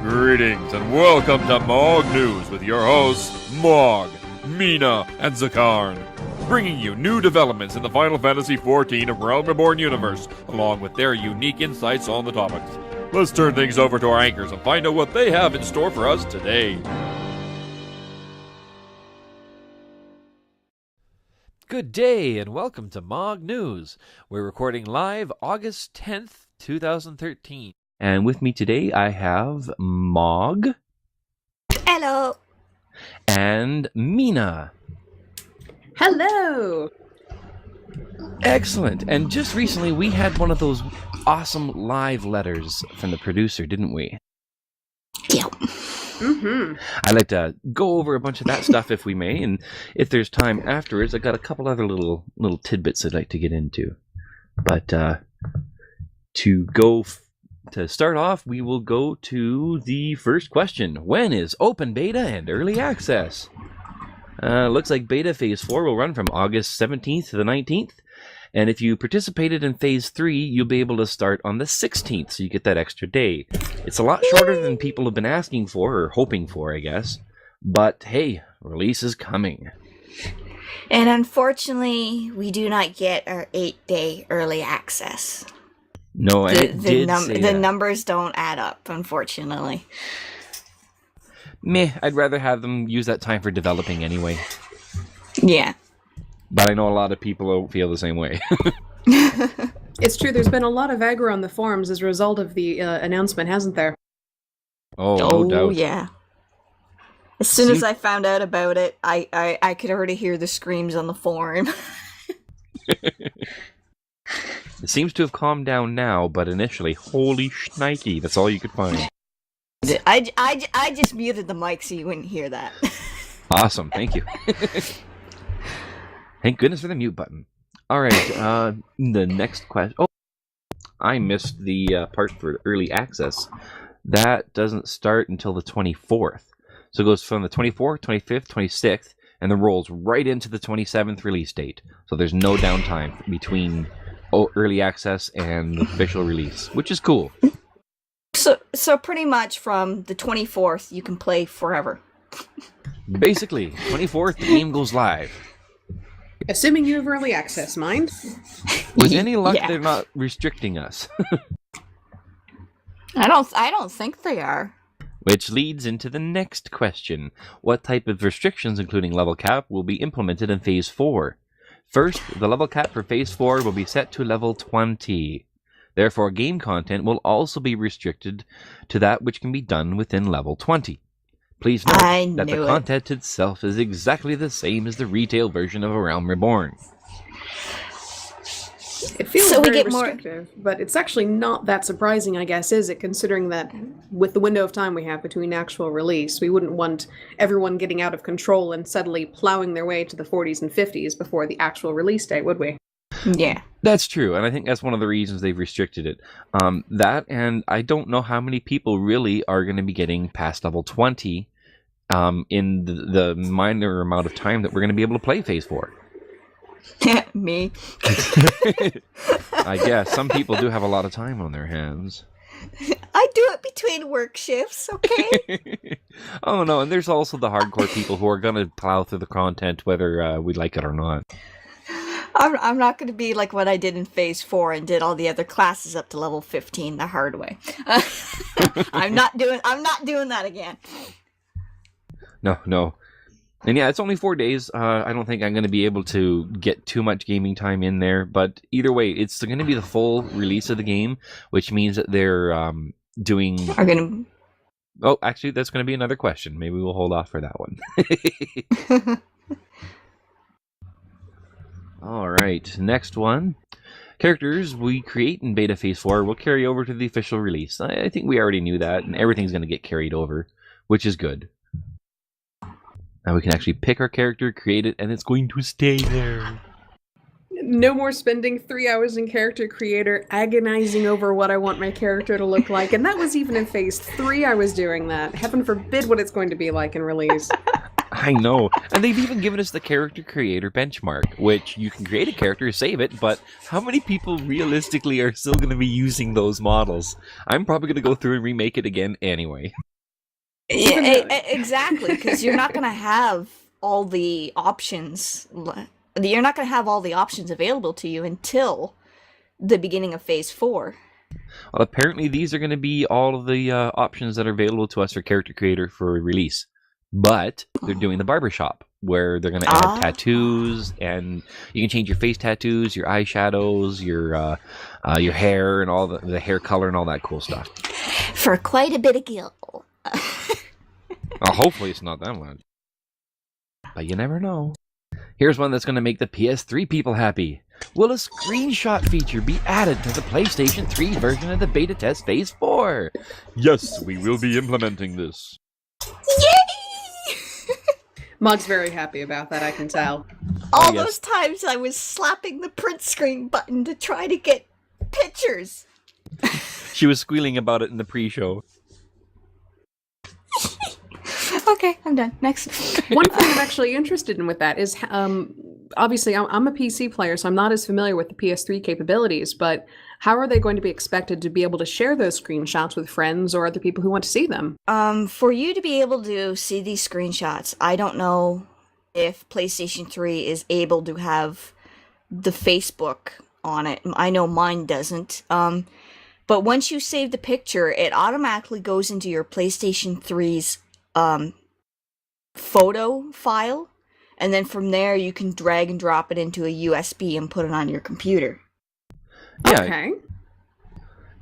Greetings and welcome to Mog News with your hosts, Mog, Mina, and Zakarn, bringing you new developments in the Final Fantasy XIV of Real Reborn universe, along with their unique insights on the topics. Let's turn things over to our anchors and find out what they have in store for us today. Good day and welcome to Mog News. We're recording live August 10th, 2013. And with me today, I have Mog. Hello. And Mina. Hello. Excellent. And just recently, we had one of those awesome live letters from the producer, didn't we? Yeah. Mm-hmm. I'd like to go over a bunch of that stuff if we may, and if there's time afterwards, I got a couple other little tidbits I'd like to get into. But to start off, we will go to the first question. When is open beta and early access? Looks like beta phase 4 will run from August 17th to the 19th. And if you participated in phase 3, you'll be able to start on the 16th, so you get that extra day. It's a lot shorter than people have been asking for, or hoping for, I guess. But hey, release is coming. And unfortunately, we do not get our 8-day early access. No, and it did say the that. numbers don't add up, unfortunately. Meh, I'd rather have them use that time for developing anyway. Yeah. But I know a lot of people don't feel the same way. It's true, there's been a lot of aggro on the forums as a result of the announcement, hasn't there? Oh, no doubt. Yeah. As soon as I found out about it, I could already hear the screams on the forum. It seems to have calmed down now, but initially, holy shnikey, that's all you could find. I just muted the mic so you wouldn't hear that. Awesome, thank you. Thank goodness for the mute button. Alright, the next question. Oh, I missed the part for early access. That doesn't start until the 24th. So it goes from the 24th, 25th, 26th, and then rolls right into the 27th release date. So there's no downtime between early access and official release, which is cool. So pretty much from the 24th, you can play forever. Basically, 24th, the game goes live. Assuming you have early access, mind? With any luck, Yeah. they're not restricting us. I don't think they are. Which leads into the next question. What type of restrictions, including level cap, will be implemented in Phase 4? First, the level cap for Phase 4 will be set to level 20. Therefore, game content will also be restricted to that which can be done within level 20. Please note that the content itself is exactly the same as the retail version of A Realm Reborn. It feels So we very get more- restrictive, but it's actually not that surprising, I guess, is it? Considering that with the window of time we have between actual release, we wouldn't want everyone getting out of control and suddenly plowing their way to the 40s and 50s before the actual release date, would we? Yeah. That's true, and I think that's one of the reasons they've restricted it. That, and I don't know how many people really are going to be getting past level 20 in the minor amount of time that we're going to be able to play Phase 4. Me. I guess some people do have a lot of time on their hands. I do it between work shifts, okay? Oh no, and there's also the hardcore people who are going to plow through the content whether we like it or not. I'm not going to be like what I did in Phase 4 and did all the other classes up to level 15 the hard way. I'm not doing that again. No. And yeah, it's only 4 days. I don't think I'm going to be able to get too much gaming time in there. But either way, it's going to be the full release of the game, which means that they're doing... Oh, actually, that's going to be another question. Maybe we'll hold off for that one. All right, next one. Characters we create in Beta Phase 4 will carry over to the official release. I think we already knew that, and everything's going to get carried over, which is good. Now we can actually pick our character, create it, and it's going to stay there. No more spending 3 hours in Character Creator agonizing over what I want my character to look like, and that was even in Phase 3 I was doing that. Heaven forbid what it's going to be like in release. I know. And they've even given us the character creator benchmark, which you can create a character, save it, but how many people realistically are still going to be using those models? I'm probably going to go through and remake it again anyway. Yeah, Even though- exactly, because you're not going to have all the options. You're not going to have all the options available to you until the beginning of Phase 4. Well, apparently these are going to be all of the options that are available to us for character creator for release. But they're doing the barbershop, where they're going to add tattoos, and you can change your face tattoos, your eyeshadows, your hair, and all the hair color and all that cool stuff. For quite a bit of gil. Well, hopefully it's not that much. But you never know. Here's one that's going to make the PS3 people happy. Will a screenshot feature be added to the PlayStation 3 version of the beta test Phase 4? Yes, we will be implementing this. Yay! Mog's very happy about that, I can tell. All yes. those times I was slapping the print screen button to try to get pictures. She was squealing about it in the pre-show. Okay, I'm done. Next. One thing I'm actually interested in with that is, obviously, I'm a PC player, so I'm not as familiar with the PS3 capabilities, but how are they going to be expected to be able to share those screenshots with friends or other people who want to see them? For you to be able to see these screenshots, I don't know if PlayStation 3 is able to have the Facebook on it. I know mine doesn't. But once you save the picture, it automatically goes into your PlayStation 3's photo file, and then from there you can drag and drop it into a USB and put it on your computer. Yeah, Okay.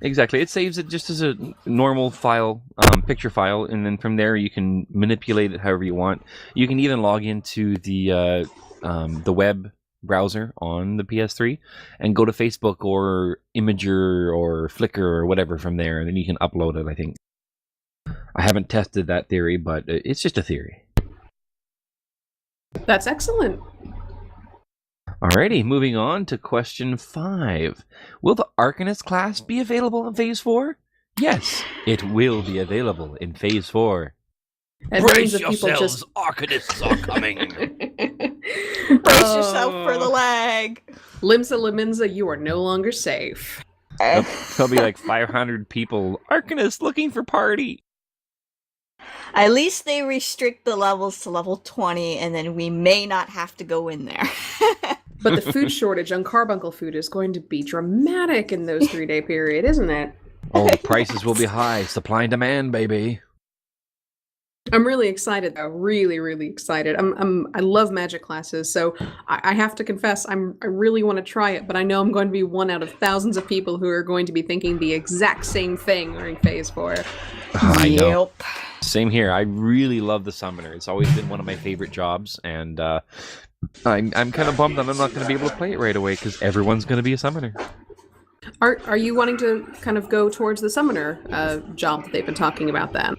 exactly. It saves it just as a normal file, picture file, and then from there you can manipulate it however you want. You can even log into the web browser on the PS3 and go to Facebook or Imager or Flickr or whatever from there, and then you can upload it, I think. I haven't tested that theory, but it's just a theory. That's excellent. Alrighty, moving on to question 5. Will the Arcanist class be available in Phase 4? Yes, it will be available in Phase 4. And millions of people just Arcanists are coming! Brace yourself for the lag. Limsa Laminza, you are no longer safe. There'll be like 500 people. Arcanists looking for party! At least they restrict the levels to level 20, and then we may not have to go in there. But the food shortage on carbuncle food is going to be dramatic in those 3-day period, isn't it? Oh, the prices will be high. Supply and demand, baby. I'm really excited though. Really, really excited. I love magic classes, so I have to confess I really want to try it, but I know I'm going to be one out of thousands of people who are going to be thinking the exact same thing during Phase 4. I know. Yep. Same here. I really love the summoner. It's always been one of my favorite jobs, and I'm kind of bummed that I'm not going to be able to play it right away because everyone's going to be a summoner. Are you wanting to kind of go towards the summoner job that they've been talking about then?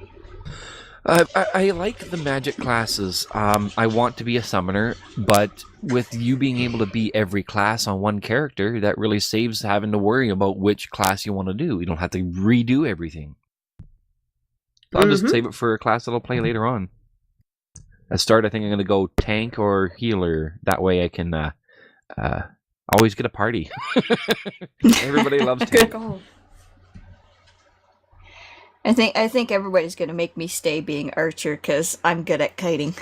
I like the magic classes. I want to be a summoner, but with you being able to be every class on one character, that really saves having to worry about which class you want to do. You don't have to redo everything. I'll just save it for a class that I'll play later on. At start, I think I'm going to go tank or healer. That way I can always get a party. Everybody loves Good tank. call. I think everybody's gonna make me stay being archer because I'm good at kiting.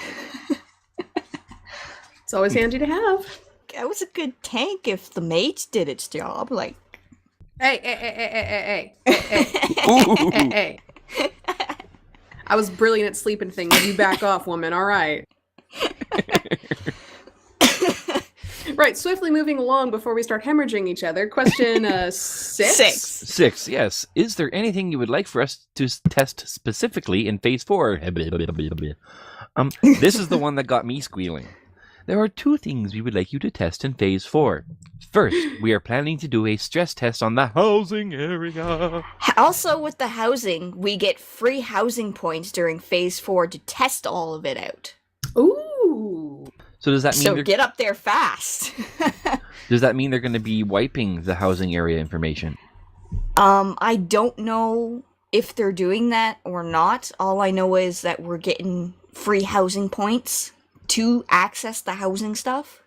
It's always handy to have. I was a good tank if the mage did its job. Like, Hey. Ooh. Hey. I was brilliant at sleeping things. You back off, woman. All right. Right, swiftly moving along before we start hemorrhaging each other. Question 6? 6, yes. Is there anything you would like for us to test specifically in Phase 4? This is the one that got me squealing. There are 2 things we would like you to test in Phase 4. First, we are planning to do a stress test on the housing area. also with the housing, we get free housing points during Phase 4 to test all of it out. Ooh. So does that mean So get up there fast. does that mean they're going to be wiping the housing area information? I don't know if they're doing that or not. All I know is that we're getting free housing points to access the housing stuff.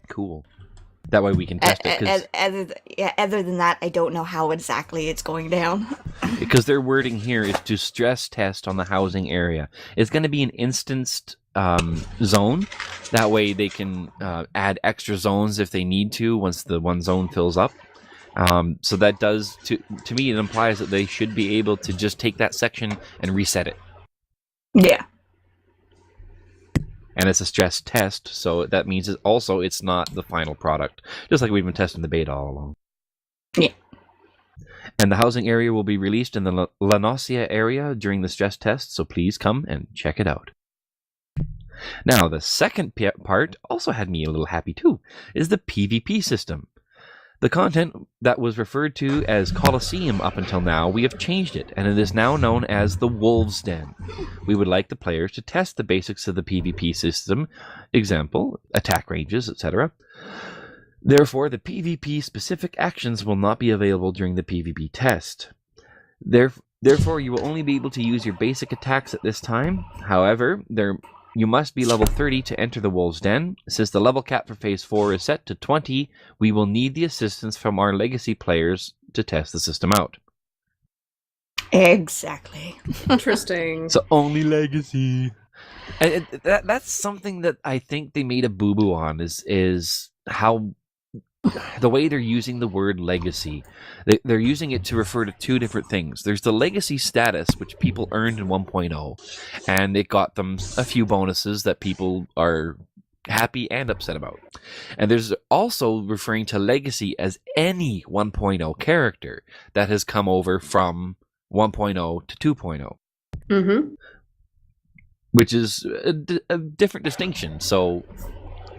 Cool. That way we can test it. Other than that, I don't know how exactly it's going down. Because their wording here is to stress test on the housing area. It's going to be an instanced zone. That way they can add extra zones if they need to once the one zone fills up. So that does, to me, it implies that they should be able to just take that section and reset it. Yeah. And it's a stress test, so that means it's not the final product. Just like we've been testing the beta all along. Yeah. And the housing area will be released in the Lanosia area during the stress test, so please come and check it out. Now, the second part also had me a little happy too, is the PvP system. The content that was referred to as Colosseum up until now, we have changed it, and it is now known as the Wolves' Den. We would like the players to test the basics of the PvP system, example, attack ranges, etc. Therefore, the PvP-specific actions will not be available during the PvP test. Therefore, you will only be able to use your basic attacks at this time. However, you must be level 30 to enter the Wolves' Den. Since the level cap for Phase 4 is set to 20, we will need the assistance from our Legacy players to test the system out. Exactly. Interesting. So only Legacy. And that's something that I think they made a boo-boo on, is how the way they're using the word legacy. They're using it to refer to two different things. There's the legacy status, which people earned in 1.0, and it got them a few bonuses that people are happy and upset about. And there's also referring to legacy as any 1.0 character that has come over from 1.0 to 2.0. Mm-hmm. Which is a different distinction, so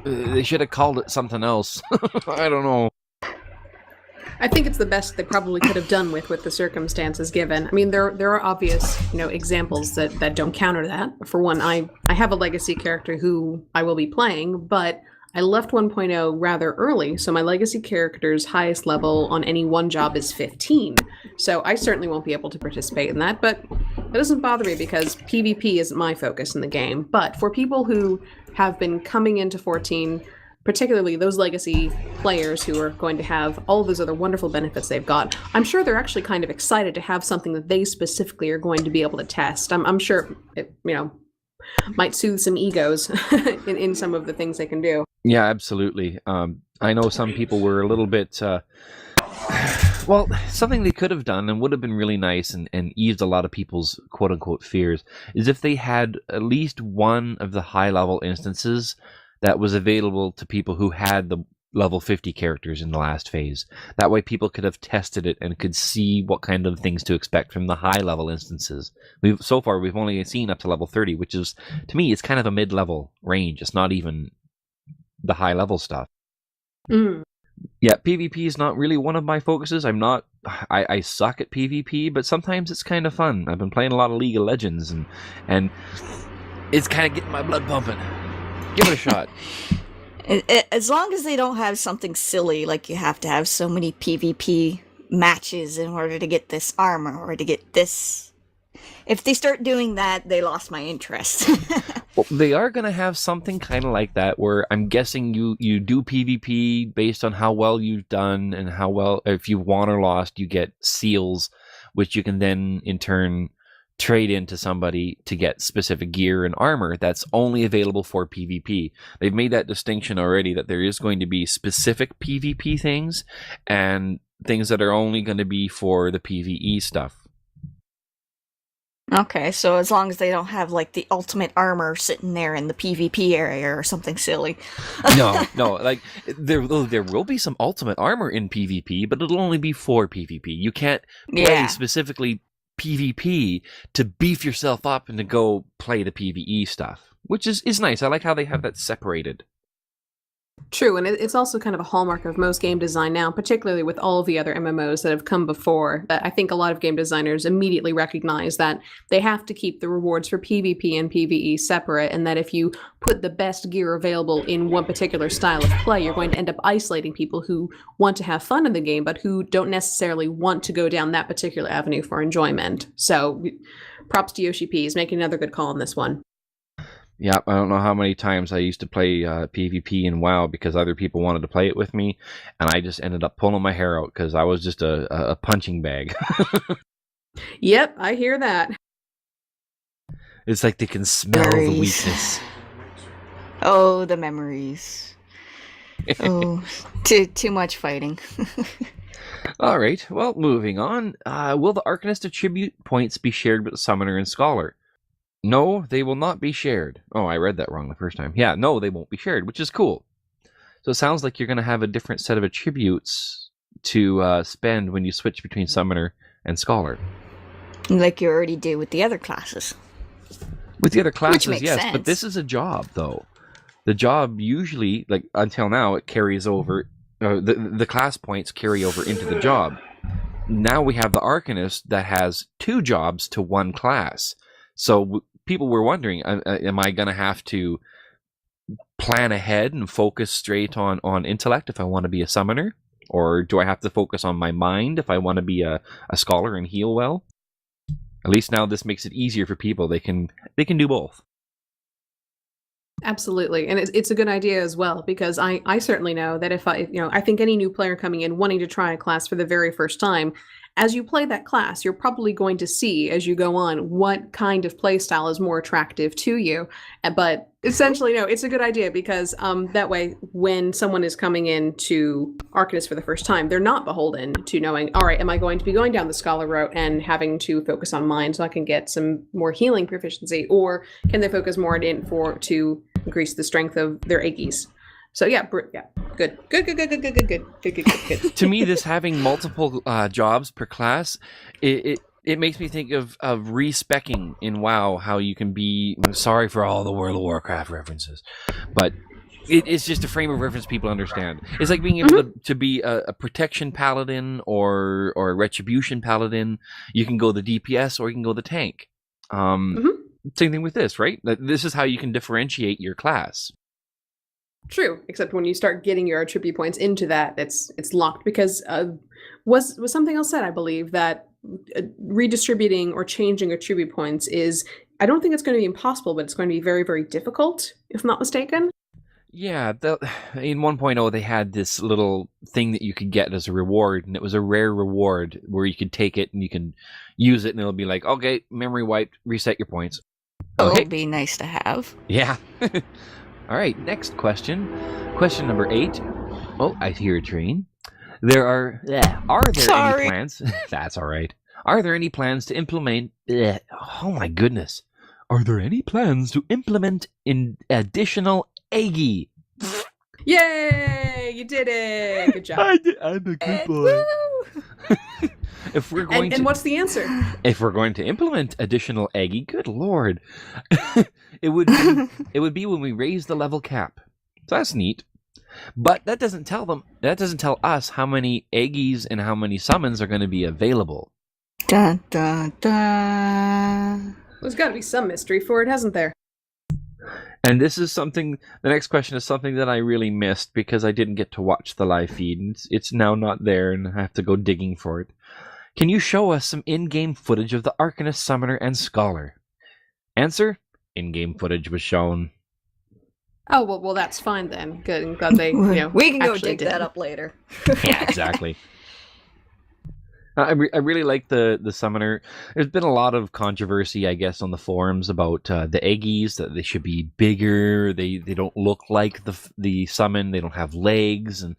they should have called it something else. I don't know. I think it's the best they probably could have done with the circumstances given. I mean, there are obvious, examples that don't counter that. For one, I have a legacy character who I will be playing, but I left 1.0 rather early, so my legacy character's highest level on any one job is 15. So I certainly won't be able to participate in that, but it doesn't bother me because PvP isn't my focus in the game. But for people who have been coming into 14, particularly those legacy players who are going to have all of those other wonderful benefits they've got, I'm sure they're actually kind of excited to have something that they specifically are going to be able to test. I'm sure it, might soothe some egos in some of the things they can do. Yeah, absolutely. I know some people were a little bit... well, something they could have done and would have been really nice and eased a lot of people's quote-unquote fears is if they had at least one of the high-level instances that was available to people who had the level 50 characters in the last phase. That way people could have tested it and could see what kind of things to expect from the high-level instances. So far, we've only seen up to level 30, which is, to me, it's kind of a mid-level range. It's not even the high-level stuff. Mm. Yeah, PvP is not really one of my focuses. I suck at PvP, but sometimes it's kind of fun. I've been playing a lot of League of Legends, and it's kind of getting my blood pumping. Give it a shot. As long as they don't have something silly, like you have to have so many PvP matches in order to get this armor or to get this. If they start doing that, they lost my interest. Well, they are going to have something kind of like that, where I'm guessing you do PvP based on how well you've done and how well, if you've won or lost, you get seals, which you can then in turn trade into somebody to get specific gear and armor that's only available for PvP. They've made that distinction already that there is going to be specific PvP things and things that are only going to be for the PvE stuff. Okay, so as long as they don't have like the ultimate armor sitting there in the PvP area or something silly. No, like there will be some ultimate armor in PvP, but it'll only be for PvP. You can't play specifically PvP to beef yourself up and to go play the PvE stuff, which is nice. I like how they have that separated. True, and it's also kind of a hallmark of most game design now, particularly with all of the other MMOs that have come before, that I think a lot of game designers immediately recognize that they have to keep the rewards for PvP and PvE separate, and that if you put the best gear available in one particular style of play, you're going to end up isolating people who want to have fun in the game, but who don't necessarily want to go down that particular avenue for enjoyment. So, props to Yoshi P. He's making another good call on this one. Yep, I don't know how many times I used to play PvP in WoW because other people wanted to play it with me, and I just ended up pulling my hair out because I was just a punching bag. Yep, I hear that. It's like they can smell the Memories. weakness. Oh, the memories. Oh, too much fighting. All right, well, moving on. Will the Arcanist attribute points be shared with the Summoner and Scholar? No, they will not be shared. Oh, I read that wrong the first time. Yeah, no, they won't be shared, which is cool. So it sounds like you're going to have a different set of attributes to spend when you switch between Summoner and Scholar. Like you already do with the other classes. With the other classes, makes yes, sense. but this is a job, though. The job usually, like until now, it carries over. The class points carry over into the job. Now we have the Arcanist that has 2 jobs to 1 class. So people were wondering, am I going to have to plan ahead and focus straight on intellect if I want to be a summoner? Or do I have to focus on my mind if I want to be a scholar and heal well? At least now this makes it easier for people. They can do both. Absolutely. And it's a good idea as well, because I certainly know that if I think any new player coming in wanting to try a class for the very first time, as you play that class, you're probably going to see as you go on what kind of play style is more attractive to you. But essentially, no, it's a good idea because that way, when someone is coming in to Arcanist for the first time, they're not beholden to knowing, all right, am I going to be going down the Scholar route and having to focus on mind so I can get some more healing proficiency, or can they focus more to increase the strength of their Aggies? So yeah, good. To me, this having multiple jobs per class, it makes me think of respecking in WoW, how you can be. I'm sorry for all the World of Warcraft references, but it's just a frame of reference people understand. It's like being able to be a protection paladin or a retribution paladin. You can go the DPS or you can go the tank. Same thing with this, right? This is how you can differentiate your class. True, except when you start getting your attribute points into that, it's locked because was something else said, I believe, that redistributing or changing attribute points is, I don't think it's going to be impossible, but it's going to be very, very difficult, if not mistaken. Yeah, in 1.0 they had this little thing that you could get as a reward, and it was a rare reward where you could take it and you can use it, and it'll be like, okay, memory wiped, reset your points. Oh, Okay. it'd be nice to have. Yeah. All right, next question. Question number 8. Oh, I hear a train. Are there any plans? That's all right. Are there any plans to implement? Oh my goodness. Are there any plans to implement an additional Aggie? Yay! You did it! Good job. I'm a good boy. If we're going And what's the answer? If we're going to implement additional Aggie, good lord, it would be when we raise the level cap. So that's neat. But that doesn't tell us how many Aggies and how many summons are going to be available. Dun, dun, dun. There's got to be some mystery for it, hasn't there? And this is something, the next question is something that I really missed because I didn't get to watch the live feed. And it's now not there and I have to go digging for it. Can you show us some in-game footage of the Arcanist, Summoner, and Scholar? Answer: in-game footage was shown. Oh, well, that's fine then. Good. I'm glad they, we can go actually dig did. that up later. Yeah, exactly. I really like the Summoner. There's been a lot of controversy, I guess, on the forums about the Aggies, that they should be bigger. They don't look like the Summon. They don't have legs, and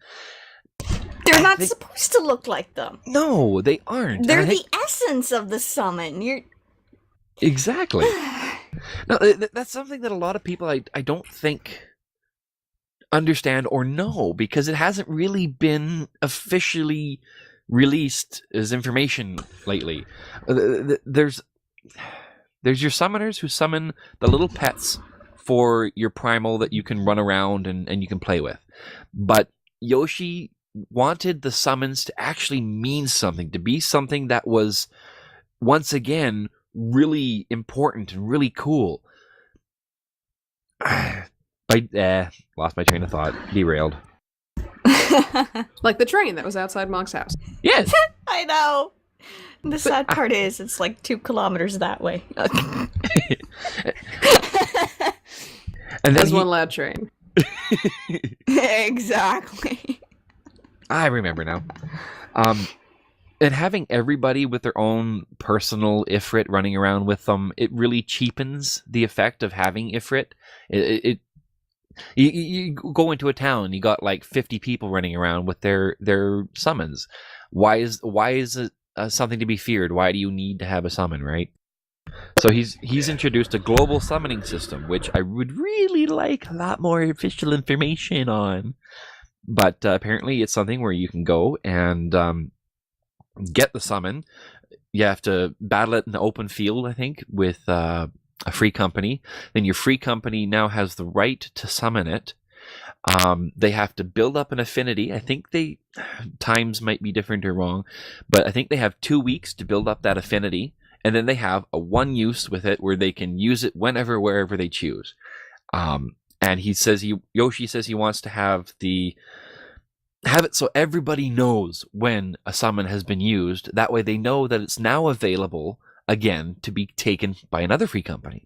They're not supposed to look like them. no, they aren't. They're the essence of the summon. Exactly. No, that's something that a lot of people I don't think understand or know, because it hasn't really been officially released as information lately. There's your summoners who summon the little pets for your primal that you can run around and you can play with. But Yoshi wanted the summons to actually mean something, to be something that was, once again, really important and really cool. Lost my train of thought. Derailed. Like the train that was outside Mog's house. Yes. I know. The sad part is, it's like 2 kilometers that way. And then As one loud train. Exactly. I remember now. And having everybody with their own personal Ifrit running around with them, it really cheapens the effect of having Ifrit. You go into a town, you got like 50 people running around with their summons. Why is it something to be feared? Why do you need to have a summon, right? So he's introduced a global summoning system, which I would really like a lot more official information on. But apparently it's something where you can go and get the summon. You have to battle it in the open field, I think, with a free company. Then your free company now has the right to summon it. They have to build up an affinity. I think times might be different or wrong, but I think they have 2 weeks to build up that affinity, and then they have a one use with it where they can use it whenever, wherever they choose. And Yoshi says he wants to have it so everybody knows when a summon has been used. That way they know that it's now available again to be taken by another free company.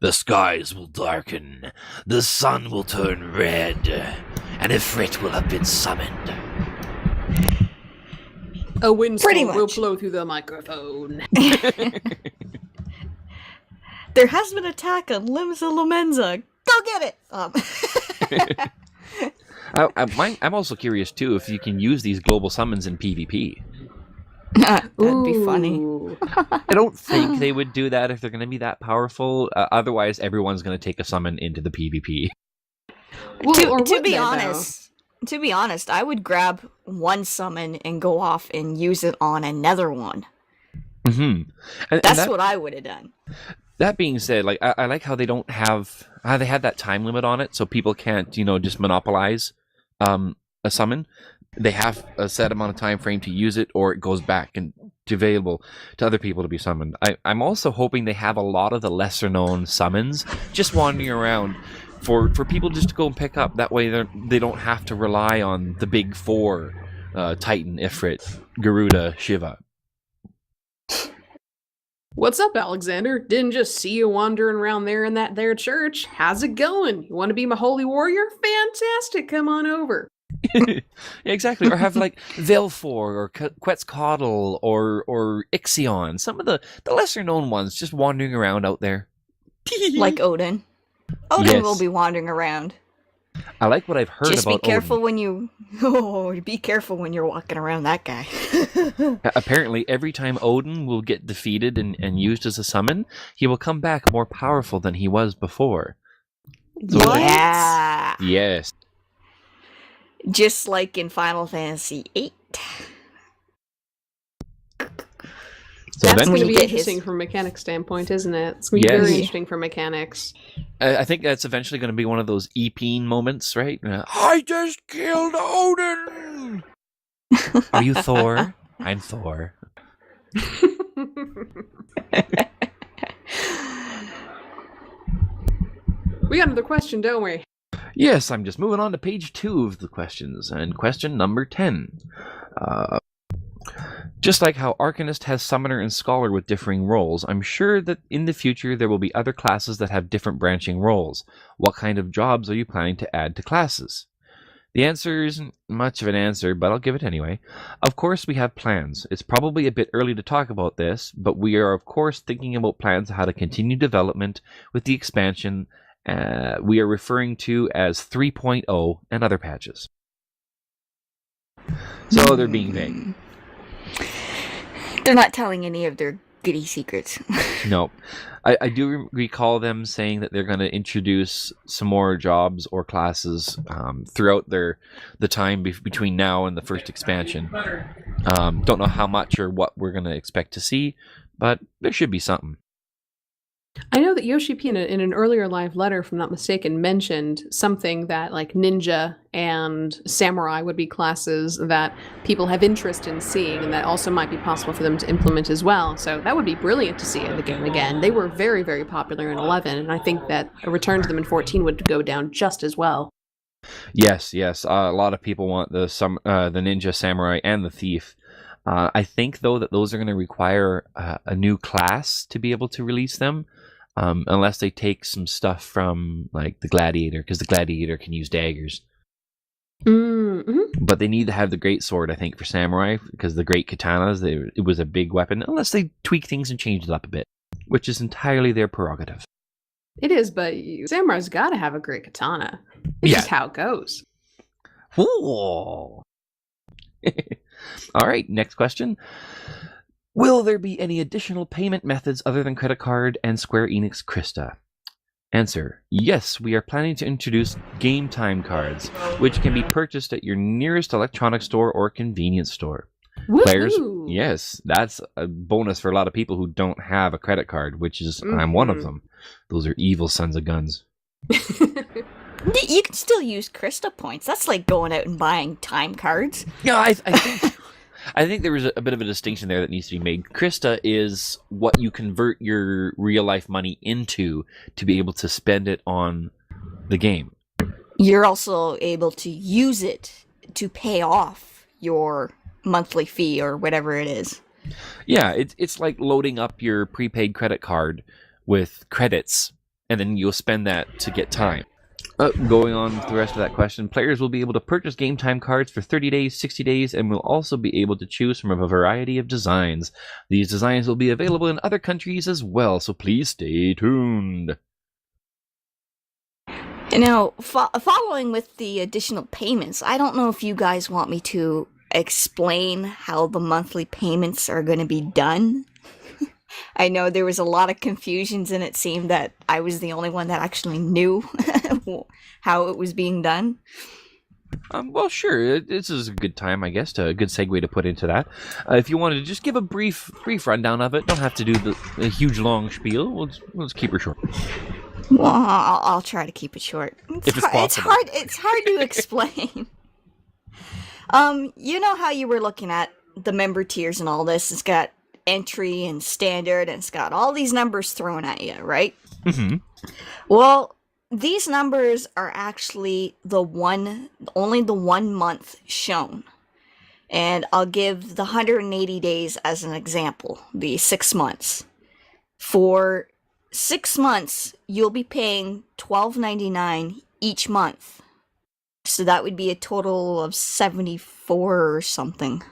The skies will darken, the sun will turn red, and Ifrit will have been summoned. A windstorm much. will blow through the microphone. There has been attack on Limsa Lomenza. Go get it! I'm also curious too if you can use these global summons in PvP. That'd be funny. Ooh. I don't think they would do that if they're going to be that powerful. Otherwise, everyone's going to take a summon into the PvP. Well, or To would be they, though? honest, I would grab one summon and go off and use it on another one. Mm-hmm. That's what I would have done. That being said, like I like how they don't have they had that time limit on it, so people can't just monopolize a summon. They have a set amount of time frame to use it, or it goes back and to available to other people to be summoned. I'm also hoping they have a lot of the lesser known summons just wandering around for people just to go and pick up. That way they don't have to rely on the big four: Titan, Ifrit, Garuda, Shiva. What's up, Alexander? Didn't just see you wandering around there in that there church. How's it going? You want to be my holy warrior? Fantastic, come on over. Exactly, or have like Velfor or Quetzalcoatl or Ixion, some of the lesser known ones just wandering around out there. Like Odin. Odin Yes. will be wandering around. I like what I've heard Just about be careful Odin. when you... Oh, be careful when you're walking around that guy. Apparently, every time Odin will get defeated and used as a summon, he will come back more powerful than he was before. What? Yeah. Yes. Just like in Final Fantasy VIII. So That's then going to you be get interesting his- from a mechanics standpoint, isn't it? It's going to be Yes. very interesting for mechanics. I think that's eventually going to be one of those Epeen moments, right? I just killed Odin! Are you Thor? I'm Thor. We got another question, don't we? Yes, I'm just moving on to page 2 of the questions. And question number 10. Just like how Arcanist has Summoner and Scholar with differing roles, I'm sure that in the future there will be other classes that have different branching roles. What kind of jobs are you planning to add to classes? The answer isn't much of an answer, but I'll give it anyway. Of course, we have plans. It's probably a bit early to talk about this, but we are of course thinking about plans on how to continue development with the expansion we are referring to as 3.0 and other patches. So they're being vague. They're not telling any of their goody secrets. No. I do recall them saying that they're going to introduce some more jobs or classes throughout the time between now and the first expansion. Don't know how much or what we're going to expect to see, but there should be something. I know that Yoshi P in an earlier live letter, if I'm not mistaken, mentioned something that like ninja and samurai would be classes that people have interest in seeing, and that also might be possible for them to implement as well. So that would be brilliant to see in the game again. They were very, very popular in 11, and I think that a return to them in 14 would go down just as well. Yes. A lot of people want the ninja, samurai, and the thief. I think, though, that those are going to require a new class to be able to release them. unless they take some stuff from like the Gladiator, because the Gladiator can use daggers. Mm-hmm. But they need to have the great sword, I think, for samurai, because the great katanas, it was a big weapon, unless they tweak things and change it up a bit, which is entirely their prerogative. It is, but samurai's got to have a great katana. It's just how it goes. Whoa. All right, next question. Will there be any additional payment methods other than credit card and Square Enix Krista? Answer: yes, we are planning to introduce game time cards, which can be purchased at your nearest electronics store or convenience store. Woo-hoo! Players, yes, that's a bonus for a lot of people who don't have a credit card, which is, I'm one of them. Those are evil sons of guns. You can still use Krista points. That's like going out and buying time cards. Yeah, I think there was a bit of a distinction there that needs to be made. Krista is what you convert your real life money into to be able to spend it on the game. You're also able to use it to pay off your monthly fee or whatever it is. Yeah, it's like loading up your prepaid credit card with credits, and then you'll spend that to get time. Going on to the rest of that question, players will be able to purchase game time cards for 30 days, 60 days, and will also be able to choose from a variety of designs. These designs will be available in other countries as well, so please stay tuned. Now, following with the additional payments, I don't know if you guys want me to explain how the monthly payments are going to be done. I know there was a lot of confusions, and it seemed that I was the only one that actually knew how it was being done. Well, sure. This is a good time, I guess, a good segue to put into that. If you wanted to just give a brief rundown of it, don't have to do the huge long spiel. We'll just keep her short. Well, I'll try to keep it short. If it's possible. It's hard to explain. You know how you were looking at the member tiers and all this? It's got entry and standard, and it's got all these numbers thrown at you, right? Mm-hmm. Well, these numbers are actually only the 1 month shown. And I'll give the 180 days as an example, the 6 months. For 6 months, you'll be paying $12.99 each month. So that would be a total of $74 or something.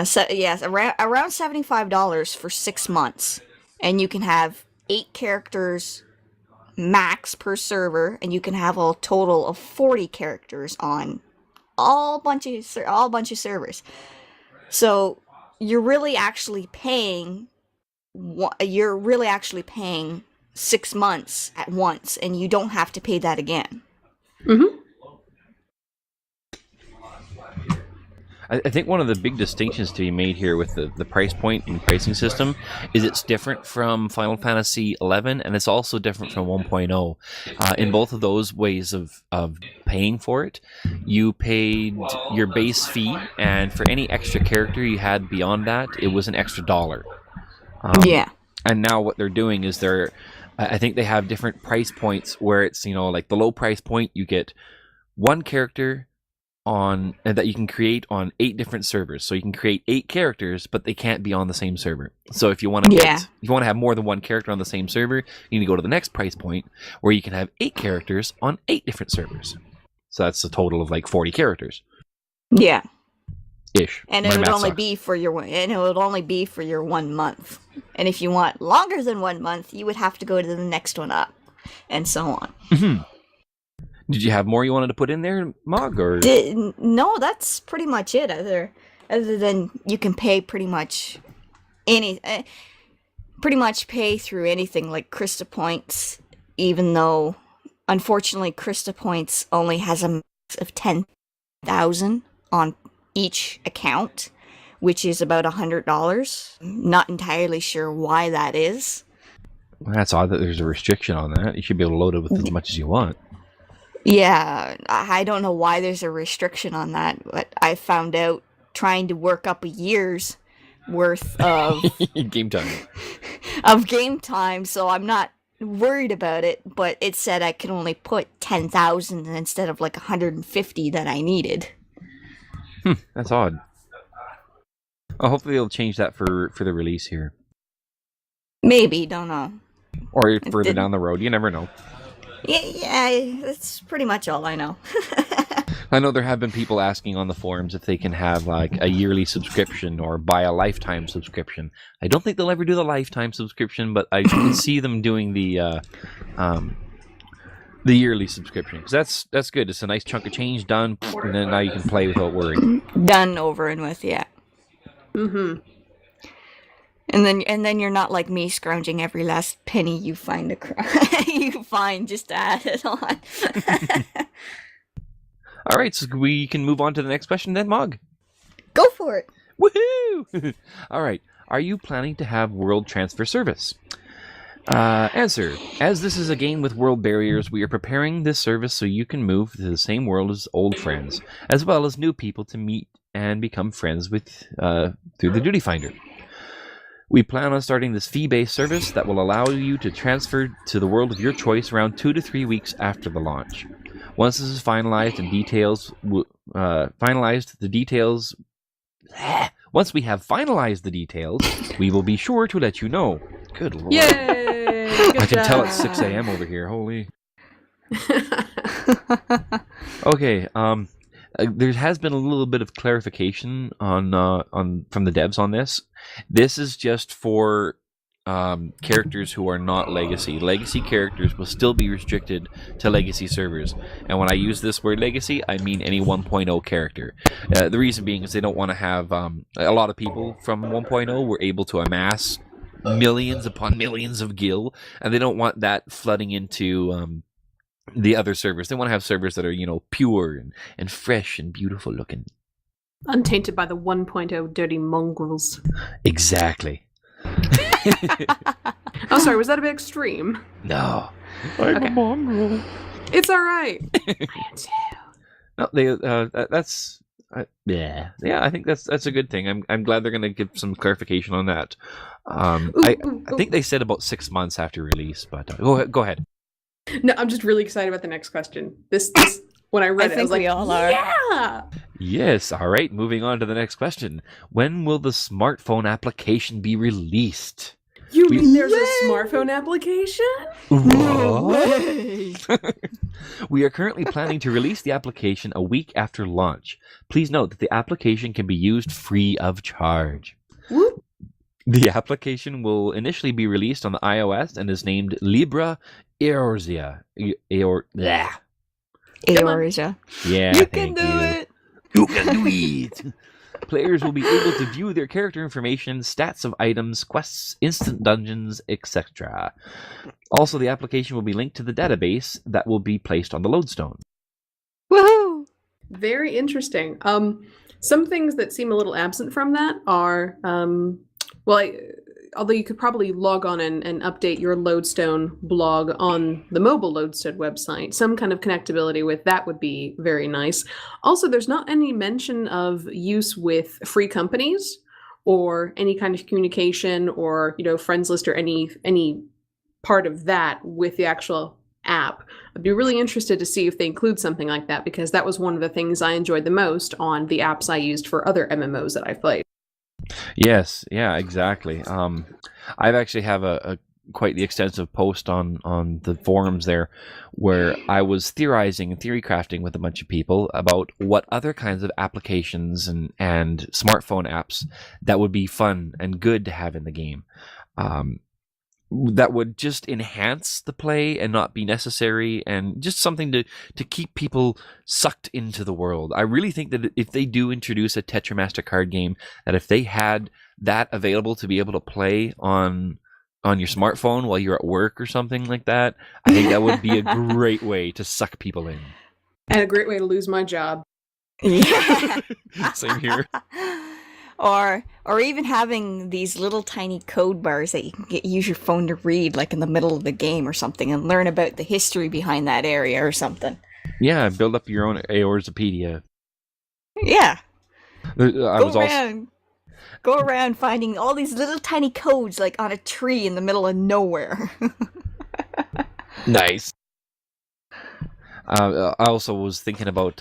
So yes, around $75 for 6 months, and you can have 8 characters max per server, and you can have a total of 40 characters on all bunch of servers. So you're really actually paying 6 months at once, and you don't have to pay that again. Mm-hmm. I think one of the big distinctions to be made here with the price point and pricing system is it's different from Final Fantasy XI, and it's also different from 1.0. In both of those ways of paying for it, you paid your base fee, and for any extra character you had beyond that, it was an extra $1. Yeah. And now what they're doing is I think they have different price points where it's, like the low price point, you get one character that you can create on 8 different servers. So you can create 8 characters, but they can't be on the same server. So if you want to have more than one character on the same server, you need to go to the next price point where you can have 8 characters on 8 different servers. So that's a total of like 40 characters. Yeah. Ish. And it would only be for your 1 month. And if you want longer than 1 month, you would have to go to the next one up, and so on. Mm-hmm. Did you have more you wanted to put in there, Mog? Or no, that's pretty much it. Other than you can pay pretty much pay through anything like Krista points, even though unfortunately Krista points only has a max of 10,000 on each account, which is about $100. Not entirely sure why that is. Well, that's odd that there's a restriction on that. You should be able to load it with as much as you want. Yeah, I don't know why there's a restriction on that, but I found out trying to work up a year's worth of game time, so I'm not worried about it, but it said I could only put 10,000 instead of like 150 that I needed. That's odd. Well, hopefully they'll change that for the release here. Maybe, don't know. Or further didn't- down the road. You never know. Yeah, that's pretty much all I know. I know there have been people asking on the forums if they can have like a yearly subscription or buy a lifetime subscription. I don't think they'll ever do the lifetime subscription, but I can see them doing the yearly subscription, because that's good. It's a nice chunk of change done, and then now you can play without worrying. Done, over and with, yeah. Mm-hmm. And then you're not like me scrounging every last penny you find you find just to add it on. All right, so we can move on to the next question then, Mog. Go for it. Woohoo! All right, are you planning to have world transfer service? Answer: as this is a game with world barriers, we are preparing this service so you can move to the same world as old friends, as well as new people to meet and become friends with through the Duty Finder. We plan on starting this fee-based service that will allow you to transfer to the world of your choice around 2 to 3 weeks after the launch. Once this is finalized and once we have finalized the details, we will be sure to let you know. Good lord. Yay! I can tell it's 6 a.m. over here. Holy. Okay. There has been a little bit of clarification on from the devs on this. This is just for characters who are not legacy. Legacy characters will still be restricted to legacy servers. And when I use this word legacy, I mean any 1.0 character. The reason being is they don't want to have a lot of people from 1.0 were able to amass millions upon millions of gil, and they don't want that flooding into the other servers. They want to have servers that are, pure and fresh and beautiful looking. Untainted by the 1.0 dirty mongrels. Exactly. Oh, sorry, was that a bit extreme? No. I'm a mongrel. It's all right. No, that's yeah. I think that's a good thing. I'm glad they're going to give some clarification on that. I think they said about 6 months after release, but go ahead. No, I'm just really excited about the next question. This when I read it, I was like, we all are. yeah! Yes, all right, moving on to the next question. When will the smartphone application be released? You mean there's a smartphone application? What? We are currently planning to release the application a week after launch. Please note that the application can be used free of charge. Whoop. The application will initially be released on the iOS and is named Libra Eorzea. Eorzea. Yeah, You can do it. You can do it. Players will be able to view their character information, stats of items, quests, instant dungeons, etc. Also, the application will be linked to the database that will be placed on the lodestone. Woohoo! Very interesting. Some things that seem a little absent from that are, although you could probably log on and update your Lodestone blog on the mobile Lodestone website, some kind of connectability with that would be very nice. Also, there's not any mention of use with free companies or any kind of communication or, friends list or any part of that with the actual app. I'd be really interested to see if they include something like that, because that was one of the things I enjoyed the most on the apps I used for other MMOs that I've played. Yes, yeah, exactly. I've actually have a quite the extensive post on the forums there where I was theorizing and theory crafting with a bunch of people about what other kinds of applications and smartphone apps that would be fun and good to have in the game. That would just enhance the play and not be necessary, and just something to keep people sucked into the world. I really think that if they do introduce a Tetramaster card game, that if they had that available to be able to play on your smartphone while you're at work or something like that, I think that would be a great way to suck people in. And a great way to lose my job. Yeah. Same here. Or even having these little tiny code bars that you can use your phone to read, like in the middle of the game or something, and learn about the history behind that area or something. Yeah, build up your own Eorzopedia. Yeah. Go around finding all these little tiny codes, like on a tree in the middle of nowhere. Nice. I also was thinking about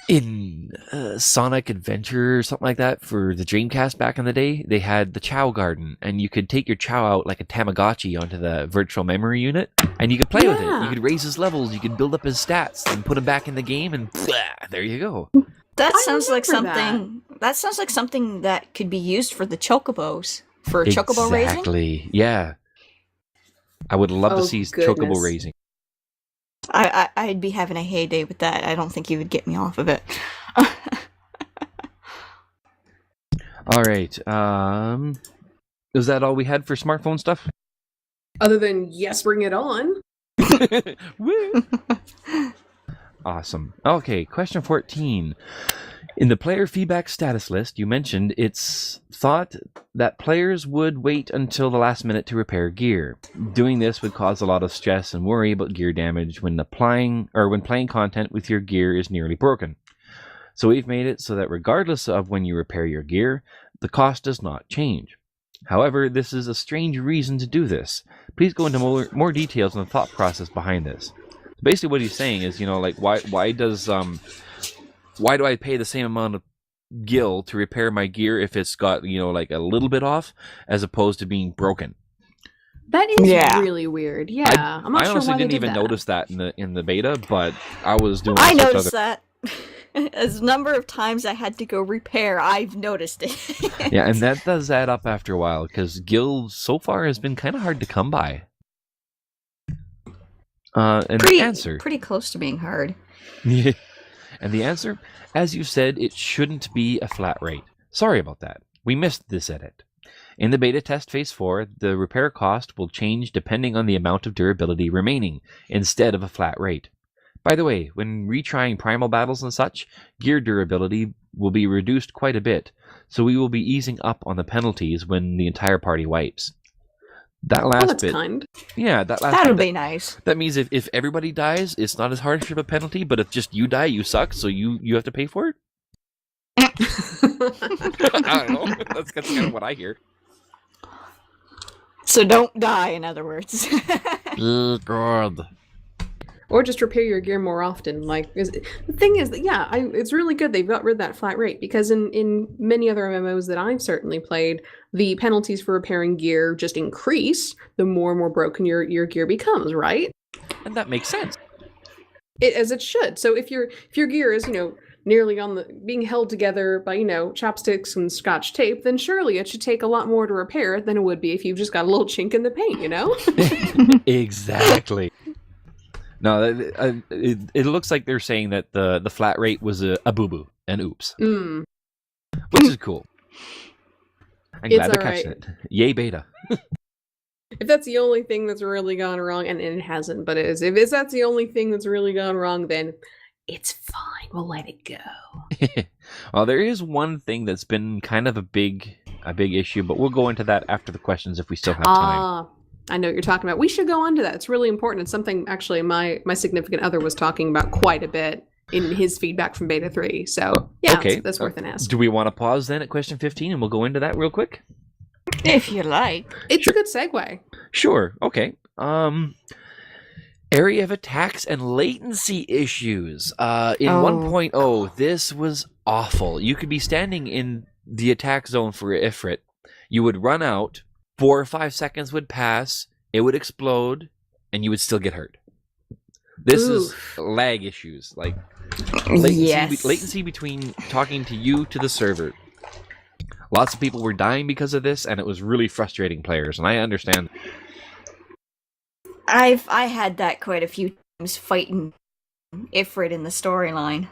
In Sonic Adventure or something like that for the Dreamcast back in the day, they had the Chow Garden, and you could take your Chow out like a Tamagotchi onto the virtual memory unit, and you could play with it. You could raise his levels, you could build up his stats, and put him back in the game, and blah, there you go. That I sounds like remember something. That sounds like something that could be used for the chocobos for chocobo raising. Exactly. Yeah. I would love to see chocobo goodness. raising. I'd be having a heyday with that. I don't think you would get me off of it. All right. Is that all we had for smartphone stuff? Other than yes, bring it on. Woo! Awesome. Okay, question 14. In the player feedback status list, you mentioned it's thought that players would wait until the last minute to repair gear. Doing this would cause a lot of stress and worry about gear damage when playing content with your gear is nearly broken. So we've made it so that regardless of when you repair your gear, the cost does not change. However, this is a strange reason to do this. Please go into more details on the thought process behind this. Basically what he's saying is, like why do I pay the same amount of gil to repair my gear if it's got, like a little bit off as opposed to being broken? That is really weird. Yeah, I'm not I sure honestly why they didn't did even that. notice that in the beta, but I was doing I such noticed other... that. As number of times I had to go repair, I've noticed it. Yeah, and that does add up after a while, because gil so far has been kind of hard to come by. And the answer... Pretty close to being hard. And the answer? As you said, it shouldn't be a flat rate. Sorry about that. We missed this edit. In the beta test phase 4, the repair cost will change depending on the amount of durability remaining, instead of a flat rate. By the way, when retrying primal battles and such, gear durability will be reduced quite a bit, so we will be easing up on the penalties when the entire party wipes. That last that's bit... kind. Yeah, that last That'll bit... be nice. That means if everybody dies, it's not as harsh of a penalty, but if just you die, you suck, so you have to pay for it? I don't know. That's kind of what I hear. So don't die, in other words. God. Or just repair your gear more often. The thing is that, it's really good they've got rid of that flat rate, because in many other MMOs that I've certainly played, the penalties for repairing gear just increase the more and more broken your gear becomes, right? And that makes sense. As it should. So if your gear is, nearly being held together by, chopsticks and scotch tape, then surely it should take a lot more to repair it than it would be if you've just got a little chink in the paint, Exactly. No, it looks like they're saying that the flat rate was a boo-boo, an oops. Which is cool. I'm glad they're catching it. Yay, beta. If that's the only thing that's really gone wrong, and it hasn't, but it is. If that's the only thing that's really gone wrong, then it's fine. We'll let it go. Well, there is one thing that's been kind of a big issue, but we'll go into that after the questions if we still have time. I know what you're talking about. We should go on to that. It's really important. It's something, actually, my significant other was talking about quite a bit in his feedback from Beta 3. So, yeah, okay. that's worth an ask. Do we want to pause then at question 15 and we'll go into that real quick? If you like. It's a good segue. Sure. Okay. Area of attacks and latency issues. In 1.0, this was awful. You could be standing in the attack zone for Ifrit. You would run out, 4 or 5 seconds would pass, it would explode, and you would still get hurt. This is lag issues, like latency between talking to you to the server. Lots of people were dying because of this, and it was really frustrating players, and I understand. I had that quite a few times fighting Ifrit in the storyline.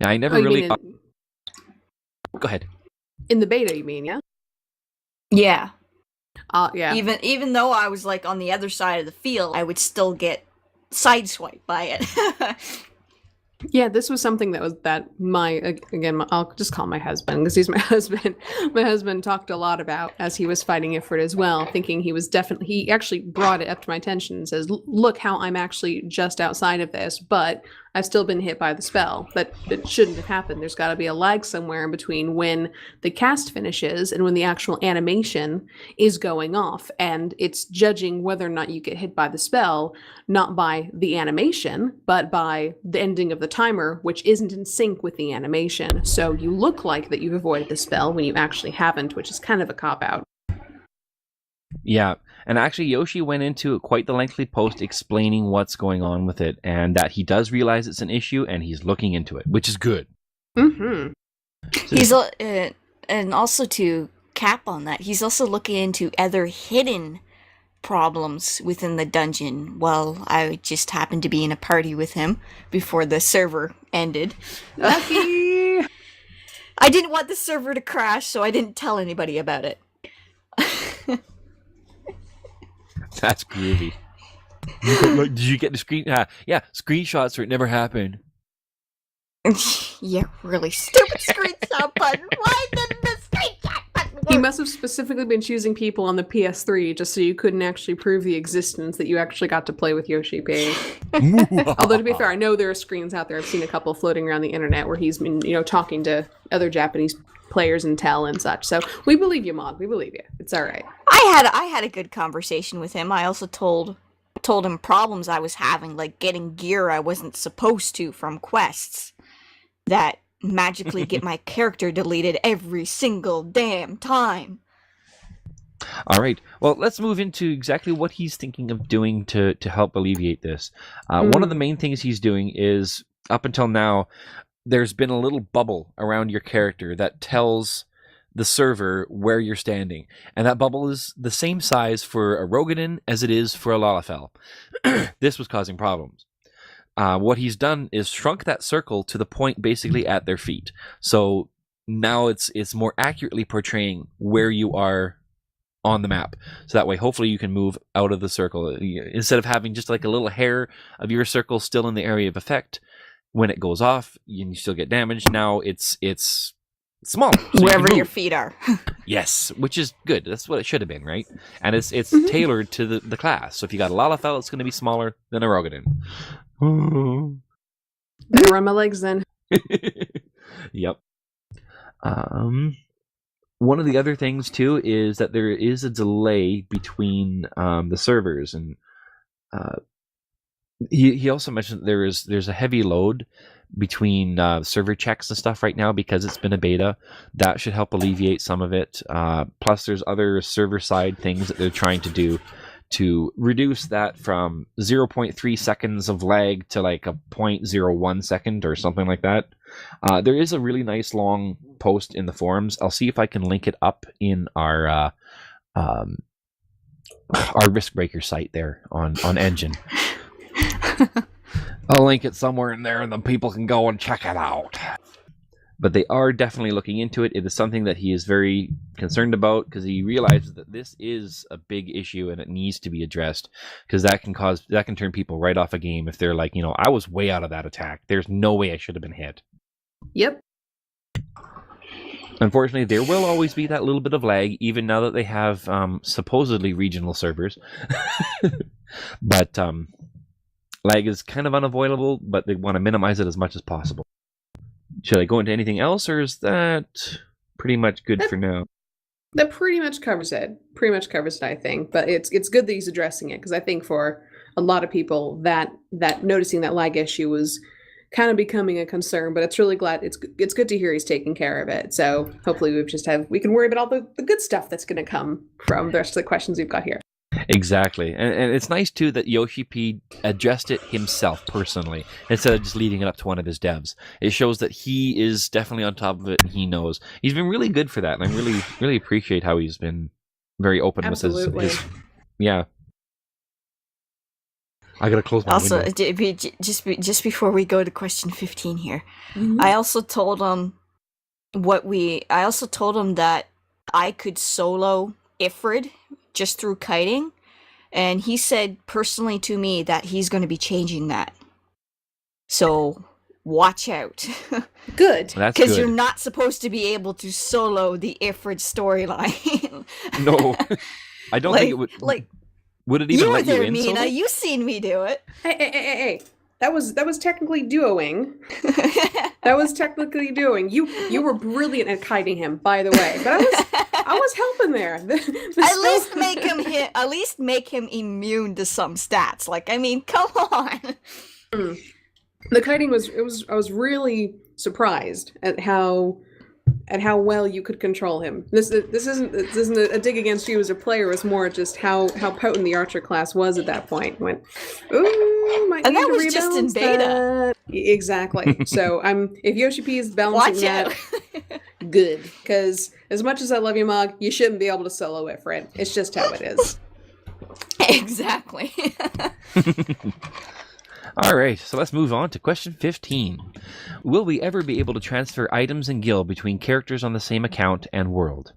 Yeah, I never really... Go ahead. In the beta, you mean, yeah? Yeah. Yeah. Even though I was on the other side of the field, I would still get sideswiped by it. Yeah, this was something that I'll just call my husband because he's my husband. My husband talked a lot about as he was fighting Ifrit as well, thinking he actually brought it up to my attention and says, look how I'm actually just outside of this, but I've still been hit by the spell. That shouldn't have happened. There's got to be a lag somewhere in between when the cast finishes and when the actual animation is going off. And it's judging whether or not you get hit by the spell, not by the animation, but by the ending of the timer, which isn't in sync with the animation. So you look like that you've avoided the spell when you actually haven't, which is kind of a cop-out. Yeah, and actually Yoshi went into quite the lengthy post explaining what's going on with it, and that he does realize it's an issue, and he's looking into it, which is good. Mm-hmm. So, He's and also to cap on that, he's also looking into other hidden problems within the dungeon. Well, I just happened to be in a party with him before the server ended. Lucky! I didn't want the server to crash, so I didn't tell anybody about it. that's groovy. Did you get the screen? Yeah, screenshots or it never happened. Yeah, really stupid screenshot button. Why didn't the screenshot button work? He must have specifically been choosing people on the PS3 just so you couldn't actually prove the existence that you actually got to play with Yoshi P. Although, to be fair, I know there are screens out there. I've seen a couple floating around the internet where he's been, talking to other Japanese players and tell and such. So we believe you, Mog. We believe you. It's all right. I had a good conversation with him. I also told him problems I was having, like getting gear I wasn't supposed to from quests that magically get my character deleted every single damn time. All right. Well, let's move into exactly what he's thinking of doing to help alleviate this. One of the main things he's doing is, up until now, there's been a little bubble around your character that tells the server where you're standing. And that bubble is the same size for a Rogadin as it is for a Lalafell. This was causing problems. What he's done is shrunk that circle to the point basically at their feet. So now it's more accurately portraying where you are on the map. So that way, hopefully you can move out of the circle. Instead of having just like a little hair of your circle still in the area of effect, when it goes off, you still get damaged. Now it's smaller. So Wherever your feet are. Yes, which is good. That's what it should have been, right? And it's tailored to the class. So if you got a Lalafell, it's going to be smaller than a Rogadin. Better run my legs then. Yep. One of the other things too is that there is a delay between the servers, and he also mentioned that there's a heavy load between server checks and stuff right now because it's been a beta. That should help alleviate some of it. Plus, there's other server side things that they're trying to do to reduce that from 0.3 seconds of lag to like a 0.01 second or something like that. There is a really nice long post in the forums. I'll see if I can link it up in our Risk Breaker site there on Engine. I'll link it somewhere in there and then people can go and check it out. But they are definitely looking into it. It is something that he is very concerned about because he realizes that this is a big issue and it needs to be addressed, because that can turn people right off a game if they're like, I was way out of that attack. There's no way I should have been hit. Yep. Unfortunately, there will always be that little bit of lag, even now that they have supposedly regional servers. But lag is kind of unavoidable, but they want to minimize it as much as possible. Should I go into anything else, or is that pretty much good for now? That pretty much covers it. I think. But it's good that he's addressing it, because I think for a lot of people that noticing that lag issue was kind of becoming a concern. But it's really it's good to hear he's taking care of it. So hopefully we can worry about all the good stuff that's going to come from the rest of the questions we've got here. Exactly. And it's nice, too, that Yoshi P addressed it himself personally, instead of just leaving it up to one of his devs. It shows that he is definitely on top of it, and he knows. He's been really good for that, and I really, really appreciate how he's been very open Absolutely. with his... Yeah. I gotta close my Also, window. just before we go to question 15 here, Mm-hmm. I also told him that I could solo Ifrid just through kiting, and he said personally to me that he's going to be changing that. So watch out. Good. That's Because good. you're not supposed to be able to solo the Ifrid storyline. No. I don't think it would... Would it even You were let you there, in Mina. solo? You seen me do it. Hey. that was technically duoing. That was technically doing. You were brilliant at kiting him, by the way. But I was helping there. At least make him immune to some stats. Like, I mean, come on. The kiting I was really surprised at how well you could control him. This isn't a dig against you as a player. It's more just how potent the archer class was at that point. Went, ooh, might And need that to was just in rebalance beta. that. Exactly. So if Yoshi P is balancing Watch that, out. good. Because as much as I love you, Mog, you shouldn't be able to solo it, Fred. It's just how it is. Exactly. All right, so let's move on to question 15. Will we ever be able to transfer items and gil between characters on the same account and world?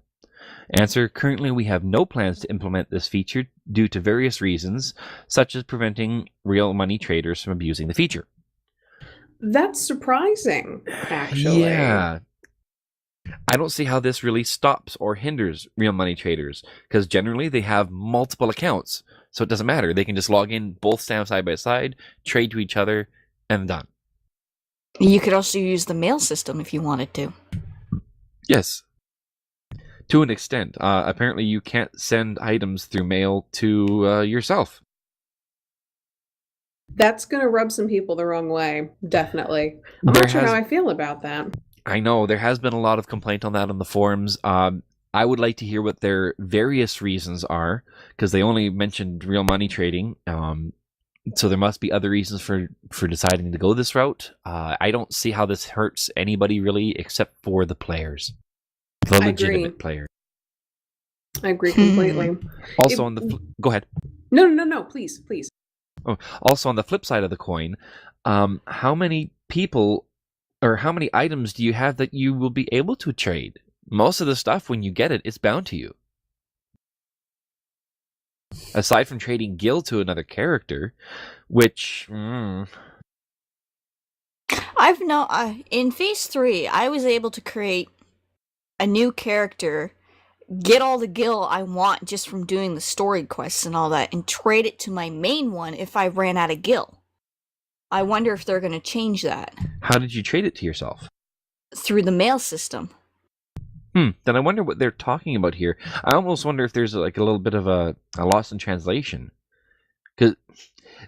Answer: currently we have no plans to implement this feature due to various reasons, such as preventing real money traders from abusing the feature. That's surprising, actually. Yeah. I don't see how this really stops or hinders real money traders, because generally they have multiple accounts, so it doesn't matter. They can just log in, both stand side by side, trade to each other, and done. You could also use the mail system if you wanted to. Yes. To an extent. Apparently you can't send items through mail to yourself. That's going to rub some people the wrong way, definitely. I'm not sure how I feel about that. I know, there has been a lot of complaint on that on the forums. I would like to hear what their various reasons are, because they only mentioned real money trading. So there must be other reasons for deciding to go this route. I don't see how this hurts anybody really, except for the players. The legitimate players. I agree completely. Also go ahead. No, please. Oh, also on the flip side of the coin, how many people or how many items do you have that you will be able to trade? Most of the stuff, when you get it, it's bound to you. Aside from trading gil to another character, which... in Phase 3, I was able to create a new character, get all the gil I want just from doing the story quests and all that, and trade it to my main one if I ran out of gil. I wonder if they're going to change that. How did you trade it to yourself? Through the mail system. Then I wonder what they're talking about here. I almost wonder if there's like a little bit of a loss in translation. Because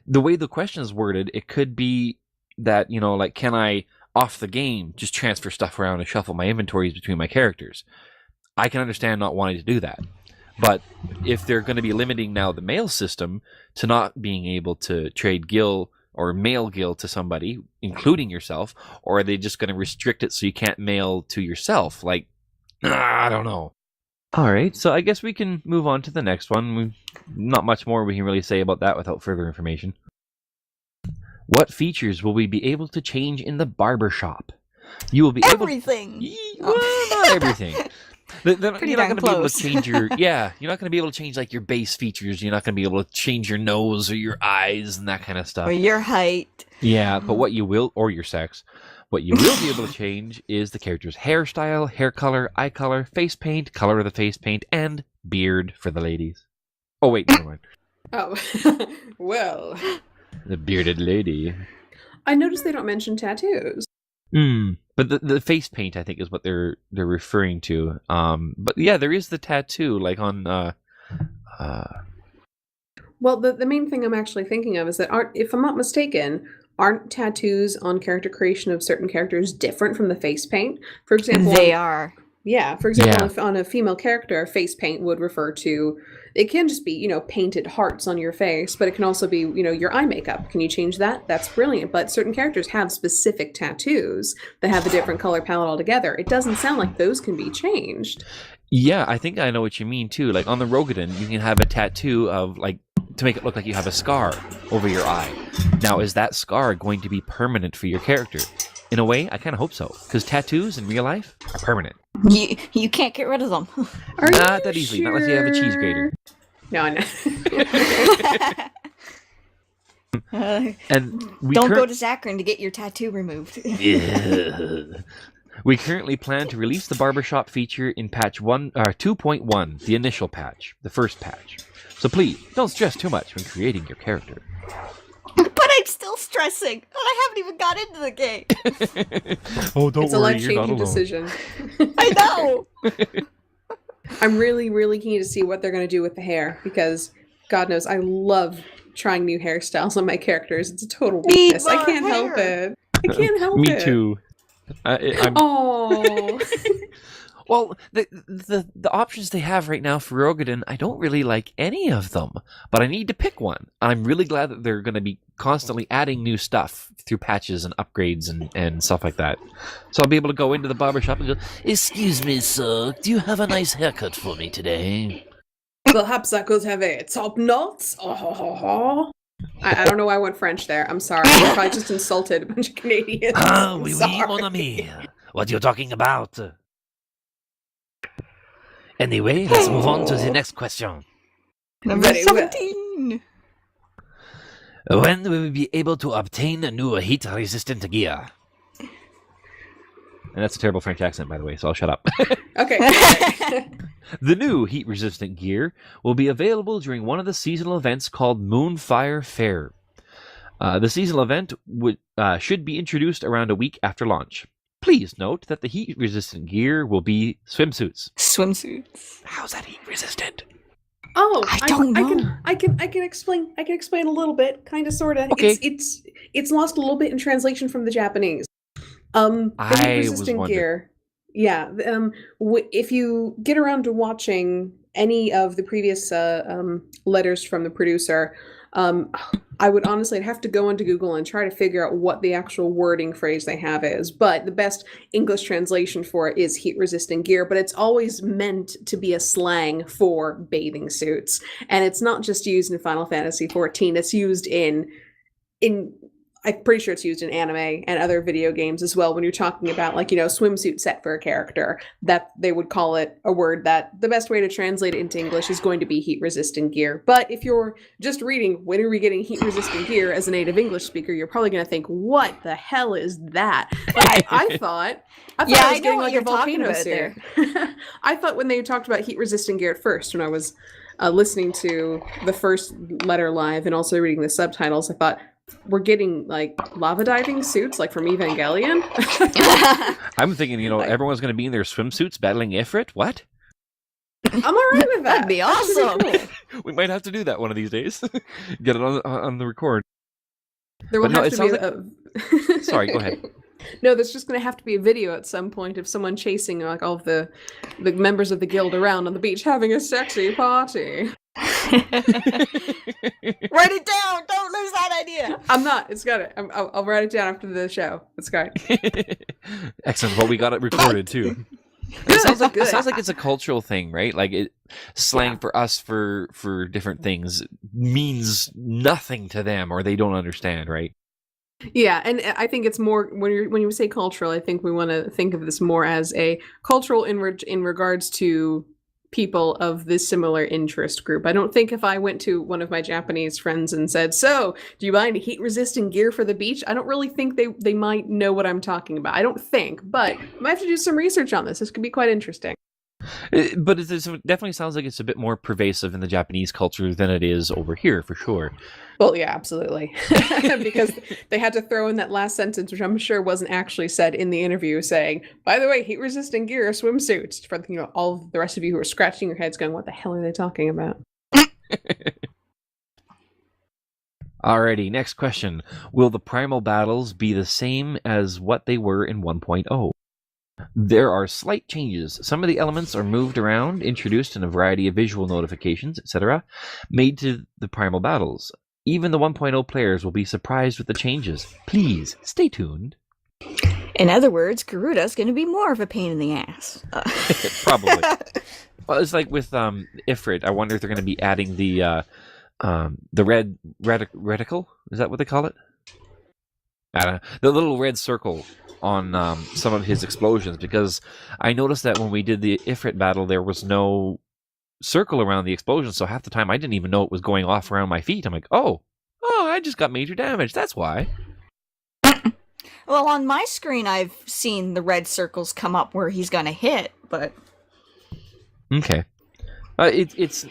the way the question is worded, it could be that, like, can I, off the game, just transfer stuff around and shuffle my inventories between my characters? I can understand not wanting to do that. But if they're going to be limiting now the mail system to not being able to trade gil or mail gil to somebody, including yourself, or are they just going to restrict it so you can't mail to yourself? Like, I don't know. All right, so I guess we can move on to the next one. Not much more we can really say about that without further information. What features will we be able to change in the barber shop? You will be everything. Well, not everything. You're not going to be able to change your you're not going to be able to change like your base features. You're not going to be able to change your nose or your eyes and that kind of stuff. Or your height. Yeah, but what you will, or your sex, what you will be able to change is the character's hairstyle, hair color, eye color, face paint, color of the face paint, and beard for the ladies. Oh wait, never mind. Oh, well. The bearded lady. I noticed they don't mention tattoos. But the face paint, I think, is what they're referring to. But yeah, there is the tattoo, like on. Well, the main thing I'm actually thinking of is that if I'm not mistaken, aren't tattoos on character creation of certain characters different from the face paint? For example, they are. Yeah, for example, on a female character, face paint would refer to, it can just be, painted hearts on your face, but it can also be, your eye makeup. Can you change that? That's brilliant. But certain characters have specific tattoos that have a different color palette altogether. It doesn't sound like those can be changed. Yeah, I think I know what you mean too. Like on the Rogadin, you can have a tattoo of like, to make it look like you have a scar over your eye. Now, is that scar going to be permanent for your character? In a way, I kind of hope so, because tattoos in real life are permanent. You can't get rid of them. Not that easily, not unless you have a cheese grater. No, I know. And don't go to Zachrin to get your tattoo removed. We currently plan to release the barbershop feature in patch 2.1, the initial patch, the first patch. So please, don't stress too much when creating your character. But I still stressing. I haven't even got into the game. Oh, don't It's a worry, you're not life-changing alone. decision. I know. I'm really, really keen to see what they're going to do with the hair because, God knows, I love trying new hairstyles on my characters. It's a total Need weakness. I more can't help hair. it. I can't help Me it. too. I'm Oh. Well, the options they have right now for Rogadin, I don't really like any of them, but I need to pick one. I'm really glad that they're going to be constantly adding new stuff through patches and upgrades and stuff like that. So I'll be able to go into the barbershop and go, "Excuse me, sir, do you have a nice haircut for me today?" Perhaps I could have a top knot. Oh. I don't know why I went French there. I'm sorry. I probably just insulted a bunch of Canadians. Ah, I'm oui, oui, sorry. mon ami. What are you talking about? Anyway, let's move on to the next question. Number Very well. 17. When will we be able to obtain a new heat-resistant gear? And that's a terrible French accent, by the way, so I'll shut up. Okay. The new heat-resistant gear will be available during one of the seasonal events called Moonfire Fair. The seasonal event should be introduced around a week after launch. Please note that the heat-resistant gear will be swimsuits. Swimsuits. How's that heat-resistant? Oh, I don't know. I can explain. I can explain a little bit, kind of, sort of. Okay. It's lost a little bit in translation from the Japanese. The I was heat-resistant wondering. gear. Yeah. If you get around to watching any of the previous letters from the producer, I would honestly have to go into Google and try to figure out what the actual wording phrase they have is. But the best English translation for it is heat-resistant gear, but it's always meant to be a slang for bathing suits. And it's not just used in Final Fantasy XIV, it's used in I'm pretty sure it's used in anime and other video games as well when you're talking about, like, swimsuit set for a character, that they would call it a word that the best way to translate it into English is going to be heat-resistant gear. But if you're just reading, when are we getting heat-resistant gear as a native English speaker, you're probably going to think, what the hell is that? Like, I thought I was I know getting what like a you're talking volcano about seer. I thought when they talked about heat-resistant gear at first, when I was listening to the first letter live and also reading the subtitles, I thought, we're getting like lava diving suits like from Evangelion. I'm thinking, everyone's going to be in their swimsuits battling Ifrit? What? I'm alright with that. That'd be That should be awesome. cool. We might have to do that one of these days. Get it on the record. There will But no, have it to be sounds Sorry, go ahead. No, there's just going to have to be a video at some point of someone chasing like all of the members of the guild around on the beach having a sexy party. Write it down. Don't lose that idea. I'm not. It's got it. I'll write it down after the show. It's great. Excellent. Well, we got it recorded too. Good. It sounds like it's a cultural thing, right? Like slang for us for different things means nothing to them, or they don't understand, right? Yeah, and I think it's more when you say cultural, I think we want to think of this more as a cultural in regards to people of this similar interest group. I don't think if I went to one of my Japanese friends and said, "So, do you buy any heat-resistant gear for the beach?" I don't really think they might know what I'm talking about. I don't think, but I might have to do some research on this. This could be quite interesting. But it definitely sounds like it's a bit more pervasive in the Japanese culture than it is over here, for sure. Well, yeah, absolutely. Because they had to throw in that last sentence, which I'm sure wasn't actually said in the interview, saying, by the way, heat-resistant gear are swimsuits. For all of the rest of you who are scratching your heads going, what the hell are they talking about? Alrighty, next question. Will the primal battles be the same as what they were in 1.0? There are slight changes. Some of the elements are moved around, introduced in a variety of visual notifications, etc., made to the primal battles. Even the 1.0 players will be surprised with the changes. Please, stay tuned. In other words, Garuda's going to be more of a pain in the ass. Probably. Well, it's like with Ifrit. I wonder if they're going to be adding the red reticle. Is that what they call it? I don't know. The little red circle on some of his explosions, because I noticed that when we did the Ifrit battle, there was no circle around the explosion, so half the time I didn't even know it was going off around my feet. I'm like, oh, I just got major damage. That's why. Well, on my screen, I've seen the red circles come up where he's going to hit, but Okay. It's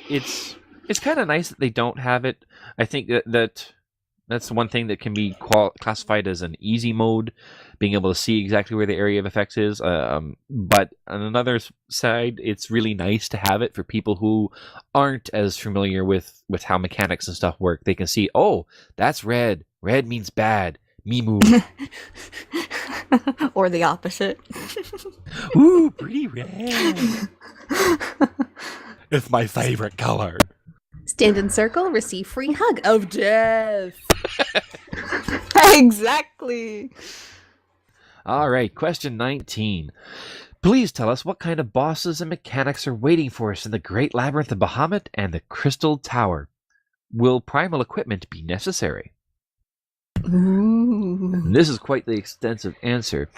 kind of nice that they don't have it. I think that That's one thing that can be classified as an easy mode, being able to see exactly where the area of effects is. But on another side, it's really nice to have it for people who aren't as familiar with how mechanics and stuff work. They can see, oh, that's red. Red means bad. Me move. Or the opposite. Ooh, pretty red. It's my favorite color. Stand in circle, receive free hug of death. Exactly. All right, question 19. Please tell us what kind of bosses and mechanics are waiting for us in the Great Labyrinth of Bahamut and the Crystal Tower. Will primal equipment be necessary? Ooh. And this is quite the extensive answer.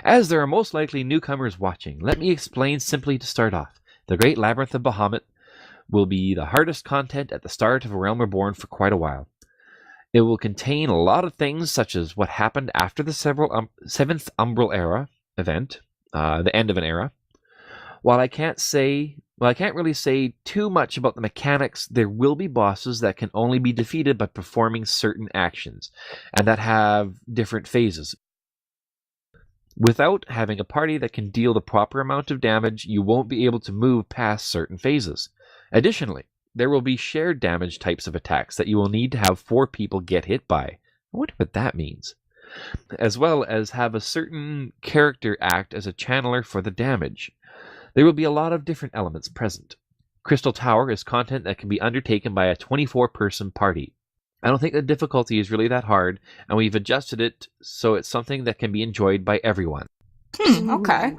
As there are most likely newcomers watching, let me explain simply to start off. The Great Labyrinth of Bahamut will be the hardest content at the start of A Realm Reborn for quite a while. It will contain a lot of things such as what happened after the Seventh Umbral Era event, the end of an era. While I can't really say too much about the mechanics, there will be bosses that can only be defeated by performing certain actions, and that have different phases. Without having a party that can deal the proper amount of damage, you won't be able to move past certain phases. Additionally, there will be shared damage types of attacks that you will need to have 4 people get hit by. I wonder what that means. As well as have a certain character act as a channeler for the damage. There will be a lot of different elements present. Crystal Tower is content that can be undertaken by a 24-person party. I don't think the difficulty is really that hard, and we've adjusted it so it's something that can be enjoyed by everyone. Okay.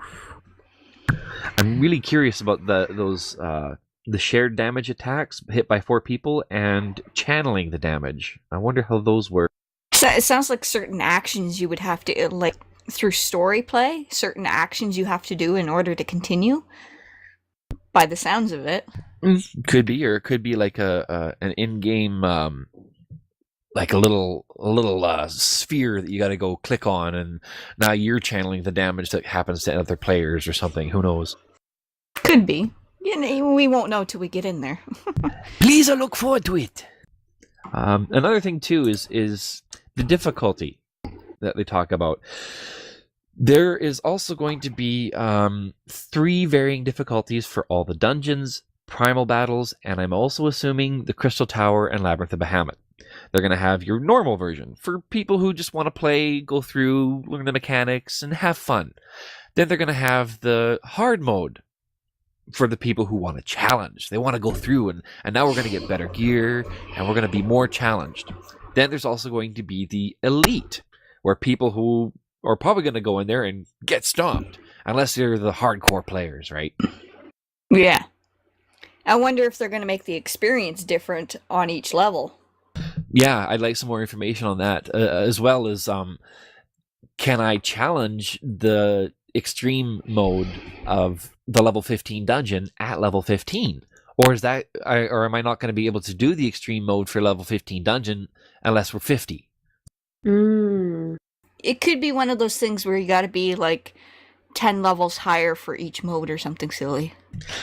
I'm really curious about the shared damage attacks hit by 4 people and channeling the damage. I wonder how those work. So it sounds like certain actions you would have to, like, through story play, certain actions you have to do in order to continue, by the sounds of it. Could be, or it could be like an in-game, like a little sphere that you got to go click on, and now you're channeling the damage that happens to other players or something. Who knows? Could be. You know, we won't know till we get in there. Please, I look forward to it. Another thing too is the difficulty that they talk about. There is also going to be 3 varying difficulties for all the dungeons, primal battles, and I'm also assuming the Crystal Tower and Labyrinth of Bahamut. They're going to have your normal version for people who just want to play, go through, learn the mechanics, and have fun. Then they're going to have the hard mode for the people who want to challenge. They want to go through, and now we're going to get better gear, and we're going to be more challenged. Then there's also going to be the elite, where people who are probably going to go in there and get stomped, unless they're the hardcore players, right? Yeah. I wonder if they're going to make the experience different on each level. Yeah, I'd like some more information on that, as well as can I challenge the extreme mode of the level 15 dungeon at level 15? Or am I not going to be able to do the extreme mode for level 15 dungeon unless we're 50? It could be one of those things where you got to be like 10 levels higher for each mode or something silly.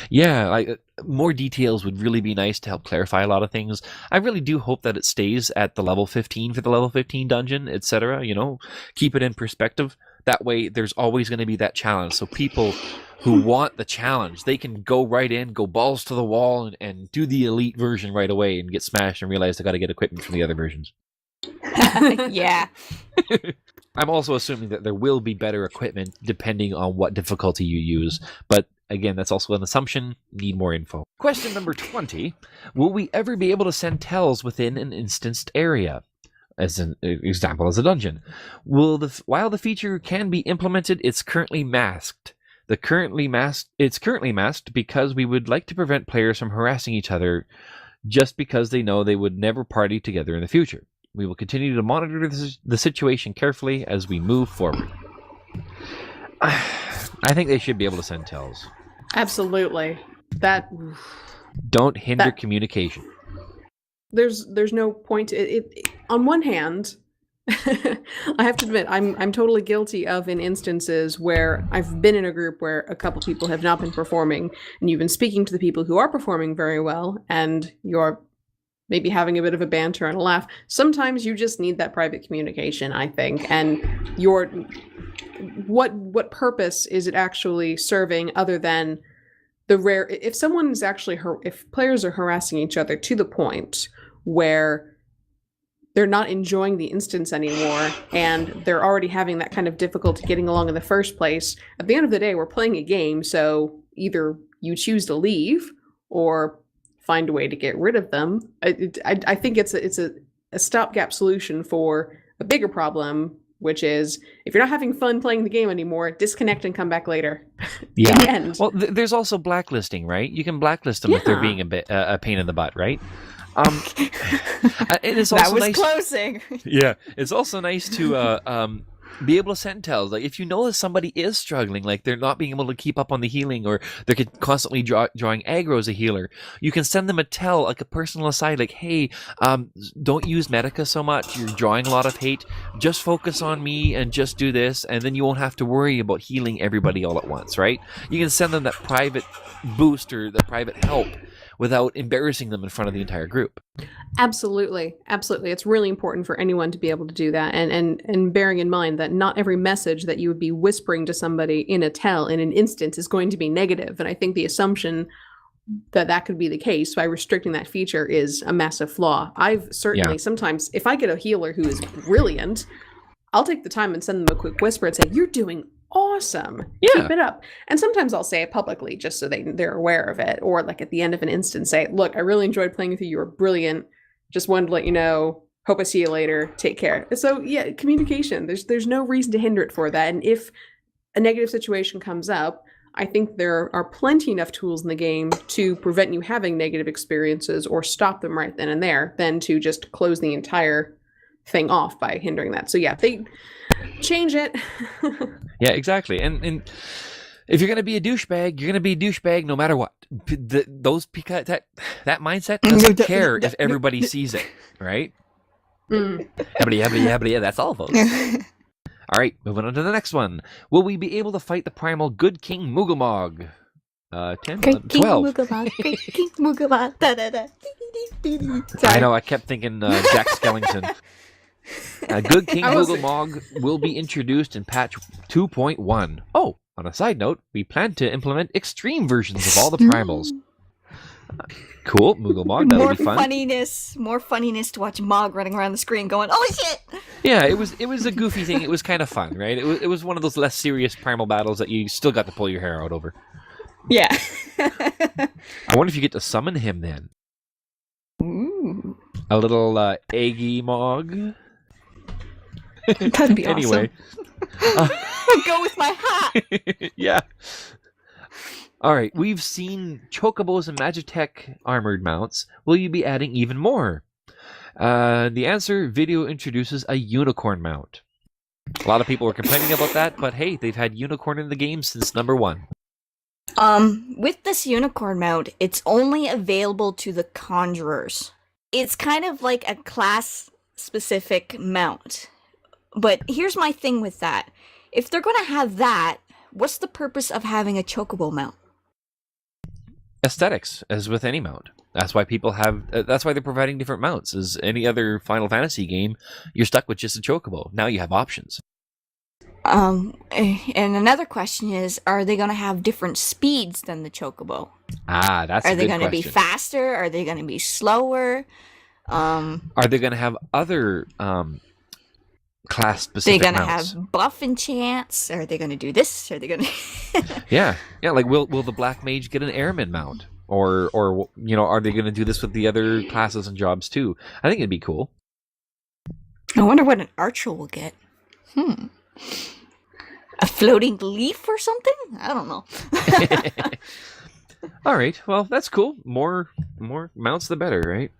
Yeah, like more details would really be nice to help clarify a lot of things. I really do hope that it stays at the level 15 for the level 15 dungeon, etc. You know, keep it in perspective. That way, there's always going to be that challenge. So people who want the challenge, they can go right in, go balls to the wall, and do the elite version right away and get smashed and realize they got to get equipment from the other versions. Yeah. I'm also assuming that there will be better equipment depending on what difficulty you use. But again, that's also an assumption. Need more info. Question number 20. Will we ever be able to send tells within an instanced area? As an example, as a dungeon. While the feature can be implemented, it's currently masked. It's currently masked because we would like to prevent players from harassing each other just because they know they would never party together in the future. We will continue to monitor the situation carefully as we move forward. I think they should be able to send tells. Absolutely. Don't hinder communication. There's no point. On one hand, I have to admit, I'm totally guilty of in instances where I've been in a group where a couple people have not been performing, and you've been speaking to the people who are performing very well, and you're maybe having a bit of a banter and a laugh. Sometimes you just need that private communication, I think. And what purpose is it actually serving other than the rare, if someone's actually, if players are harassing each other to the point where they're not enjoying the instance anymore and they're already having that kind of difficulty getting along in the first place, at the end of the day, we're playing a game, so either you choose to leave or find a way to get rid of them. I think it's a stopgap solution for a bigger problem, which is if you're not having fun playing the game anymore, disconnect and come back later. Yeah. The end. Well, there's also blacklisting, right? You can blacklist them if they're being a pain in the butt, right? It is also That was nice. closing. Yeah, it's also nice to be able to send tells. Like if you know that somebody is struggling, like they're not being able to keep up on the healing, or they're constantly drawing aggro as a healer, you can send them a tell, like a personal aside, like, hey, don't use Medica so much. You're drawing a lot of hate. Just focus on me and just do this, and then you won't have to worry about healing everybody all at once, right? You can send them that private boost or the private help without embarrassing them in front of the entire group. Absolutely. It's really important for anyone to be able to do that, and bearing in mind that not every message that you would be whispering to somebody in a tell in an instance is going to be negative. And I think the assumption that could be the case by restricting that feature is a massive flaw. I've certainly sometimes, if I get a healer who is brilliant, I'll take the time and send them a quick whisper and say, "You're doing awesome. Keep it up." And sometimes I'll say it publicly just so they're aware of it. Or like at the end of an instance, say, "Look, I really enjoyed playing with you. You were brilliant. Just wanted to let you know. Hope I see you later. Take care." So yeah, communication. There's no reason to hinder it for that. And if a negative situation comes up, I think there are plenty enough tools in the game to prevent you having negative experiences or stop them right then and there, than to just close the entire thing off by hindering that. So yeah, they change it. Yeah, exactly. And if you're gonna be a douchebag, you're gonna be a douchebag no matter what. That mindset doesn't care if everybody sees it, right? Yeah, that's all, folks. All right, moving on to the next one. Will we be able to fight the primal Good King Moogalmog? 10, 11, 12. Great King Moogalmog. Da, da, da. I know, I kept thinking Jack Skellington. Good King Moogalmog will be introduced in patch 2.1. Oh, on a side note, we plan to implement extreme versions of all the primals. Cool, Moogalmog, that'll be fun. More funniness to watch Mog running around the screen going, "Holy shit!" Yeah, it was a goofy thing. It was kind of fun, right? It was one of those less serious primal battles that you still got to pull your hair out over. Yeah. I wonder if you get to summon him then. Ooh. A little Eggy Mog. That'd be Anyway. awesome. Go with my hat. Yeah. All right, we've seen Chocobos and Magitech armored mounts. Will you be adding even more? The answer, video introduces a unicorn mount. A lot of people were complaining about that, but hey, they've had unicorn in the game since number 1. With this unicorn mount, it's only available to the conjurers. It's kind of like a class-specific mount. But here's my thing with that. If they're going to have that, what's the purpose of having a chocobo mount? Aesthetics, as with any mount. That's why people have. That's why they're providing different mounts. As any other Final Fantasy game, you're stuck with just a chocobo. Now you have options. And another question is: are they going to have different speeds than the chocobo? Ah, that's. Are a they good going to be question. faster? Are they going to be slower? Are they going to have other class Are they specific going to mounts? have buff enchants? Are they going to do this? Are they going to? Yeah. Like will the Black Mage get an Airman mount, or are they going to do this with the other classes and jobs too? I think it'd be cool. I wonder what an archer will get. A floating leaf or something? I don't know. All right. Well, that's cool. More mounts, the better, right?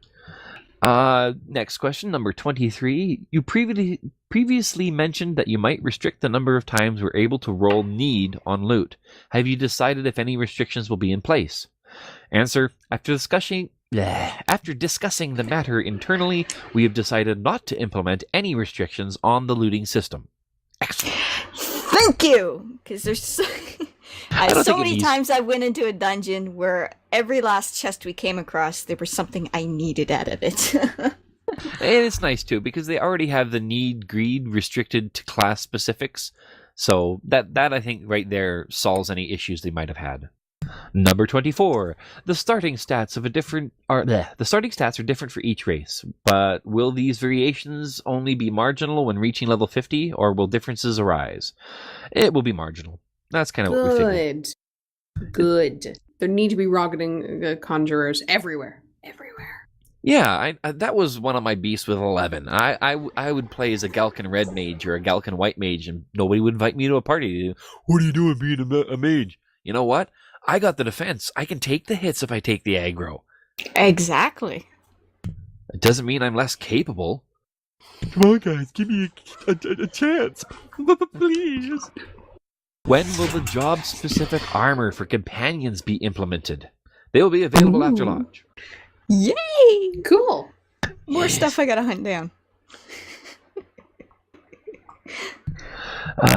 Next question, number 23. You previously mentioned that you might restrict the number of times we're able to roll need on loot. Have you decided if any restrictions will be in place? Answer: after discussing the matter internally, we have decided not to implement any restrictions on the looting system. Excellent. Thank you! Because there's don't So think it many needs- times I went into a dungeon where every last chest we came across, there was something I needed out of it. And it's nice too because they already have the need greed restricted to class specifics. So that I think right there solves any issues they might have had. Number 24. The starting stats are different for each race, but will these variations only be marginal when reaching level 50 or will differences arise? It will be marginal. That's kind of what we figured. Good. There need to be Roggeting conjurers everywhere. Yeah, that was one of my beasts with 11. I would play as a Galkan red mage or a Galkan white mage, and nobody would invite me to a party. What are you doing being a mage? You know what? I got the defense. I can take the hits if I take the aggro. Exactly. It doesn't mean I'm less capable. Come on, guys, give me a chance. Please. When will the job-specific armor for companions be implemented? They will be available after launch. Yay! Cool. More stuff I gotta hunt down.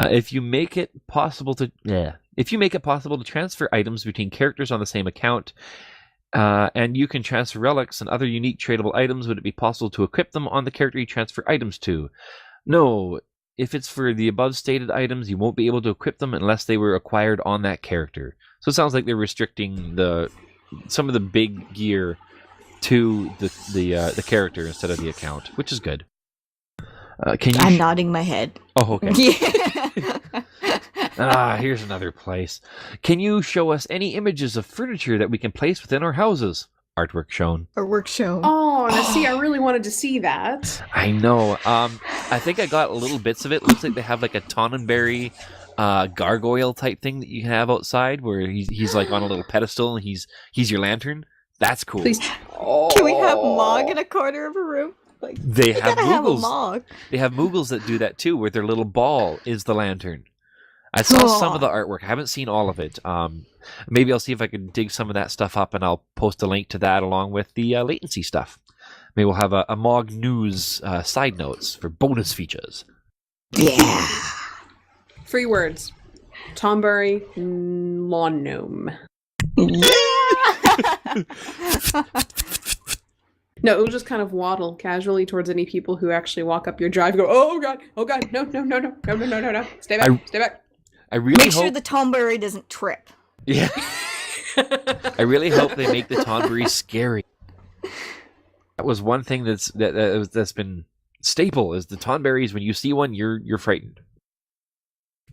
If you make it possible to transfer items between characters on the same account, and you can transfer relics and other unique tradable items, would it be possible to equip them on the character you transfer items to? No. If it's for the above stated items, you won't be able to equip them unless they were acquired on that character. So it sounds like they're restricting some of the big gear to the character instead of the account, which is good. I'm nodding my head. Oh, okay. Yeah. Here's another place. Can you show us any images of furniture that we can place within our houses? Artwork shown. Our work show. Oh, now see, I really wanted to see that. I know. I think I got little bits of it. Looks like they have like a Tonenberry gargoyle type thing that you can have outside, where he's like on a little pedestal and he's your lantern. That's cool. Please. Can we have Mog in a corner of a room? Like, They have gotta have a Moogles. Mog. They have Moogles that do that too, where their little ball is the lantern. I saw some of the artwork. I haven't seen all of it. Maybe I'll see if I can dig some of that stuff up, and I'll post a link to that along with the latency stuff. Maybe we'll have a Mog News side notes for bonus features. Yeah. 3 words. Tombury lawn gnome. No, it will just kind of waddle casually towards any people who actually walk up your drive and go, oh god, no, stay back. I really Make hope. sure the Tombury doesn't trip. Yeah. I really hope they make the Tonberry scary. That was one thing that's been staple is the Tonberries. When you see one, you're frightened.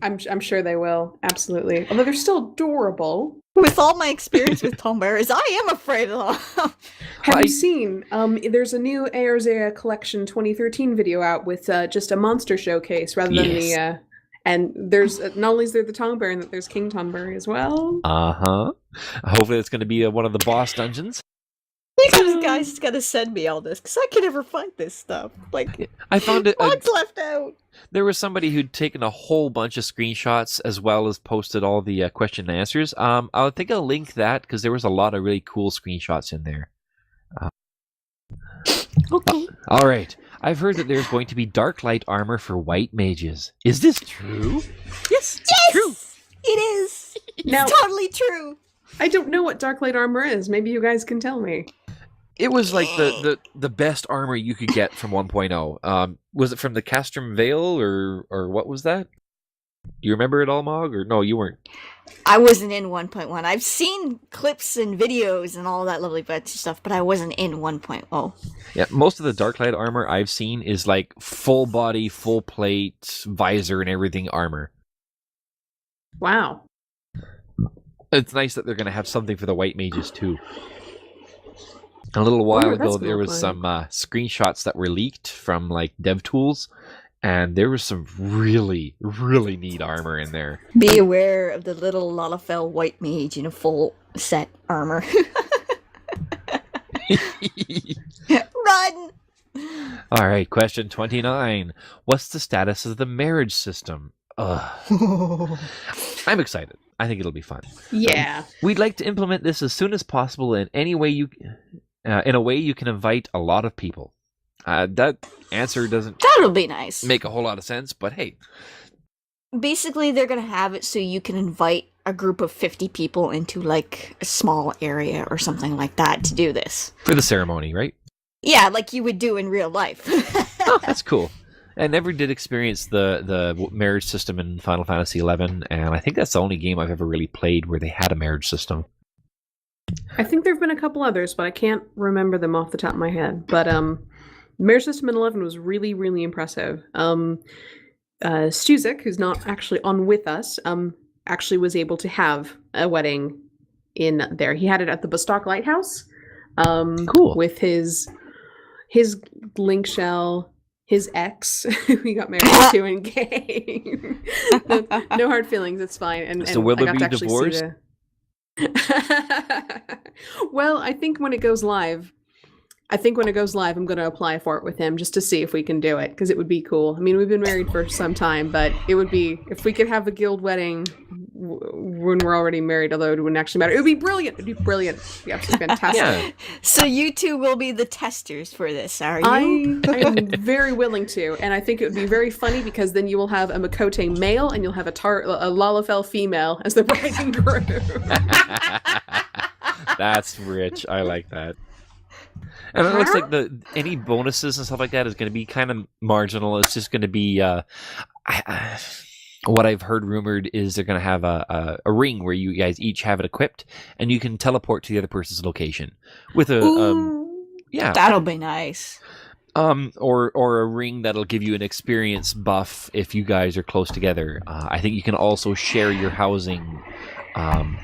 I'm sure they will, absolutely. Although they're still adorable. With all my experience with Tomburys, I am afraid of them. Have you seen? There's a new Eorzea Collection 2013 video out with just a monster showcase rather than the. And there's not only is there the Tonberry, and that there's King Tonberry as well. Hopefully, it's going to be one of the boss dungeons. These guys got to send me all this because I can never find this stuff. Like I found it. what's left out? There was somebody who'd taken a whole bunch of screenshots as well as posted all the question and answers. I think I'll link that because there was a lot of really cool screenshots in there. Okay. All right. I've heard that there's going to be dark light armor for white mages. Is this true? Yes, true. It is. Now- It's totally true. I don't know what Darklight armor is. Maybe you guys can tell me. It was like the best armor you could get from 1.0. Was it from the Castrum Vale or what was that? Do you remember it all, Mog? Or no, you weren't. I wasn't in 1.1. I've seen clips and videos and all that lovely bunch of stuff, but I wasn't in 1.0. Yeah, most of the Darklight armor I've seen is like full body, full plate, visor, and everything armor. Wow. It's nice that they're going to have something for the white mages too. A little while ago, there was some screenshots that were leaked from like dev tools, and there was some really, really neat armor in there. Be aware of the little Lalafell white mage in a full set armor. Run! All right, question 29. What's the status of the marriage system? I'm excited. I think it'll be fun. Yeah. We'd like to implement this as soon as possible in any way in a way you can invite a lot of people. That answer doesn't That'll be nice. make a whole lot of sense, but hey. Basically, they're going to have it so you can invite a group of 50 people into like a small area or something like that to do this. For the ceremony, right? Yeah, like you would do in real life. Oh, that's cool. I never did experience the marriage system in Final Fantasy XI, and I think that's the only game I've ever really played where they had a marriage system. I think there have been a couple others, but I can't remember them off the top of my head. But marriage system in 11 was really, really impressive. Stuzik, who's not actually on with us, actually was able to have a wedding in there. He had it at the Bostock Lighthouse. Cool. With his link shell, his ex, who he got married to in game. No hard feelings, it's fine. And So will I there got be to actually divorce? see Well, I think when it goes live, I'm going to apply for it with him just to see if we can do it, because it would be cool. I mean, we've been married for some time, but it would be, if we could have a guild wedding when we're already married, although it wouldn't actually matter. It would be brilliant. It'd be brilliant. It'd be absolutely fantastic. Yeah. So you two will be the testers for this, are you? I am very willing to, and I think it would be very funny because then you will have a Makote male and you'll have a Lalafell female as the bride and groom. That's rich. I like that. And it looks like any bonuses and stuff like that is going to be kind of marginal. It's just going to be what I've heard rumored is they're going to have a ring where you guys each have it equipped, and you can teleport to the other person's location with a That'll be nice. or a ring that'll give you an experience buff if you guys are close together. I think you can also share your housing.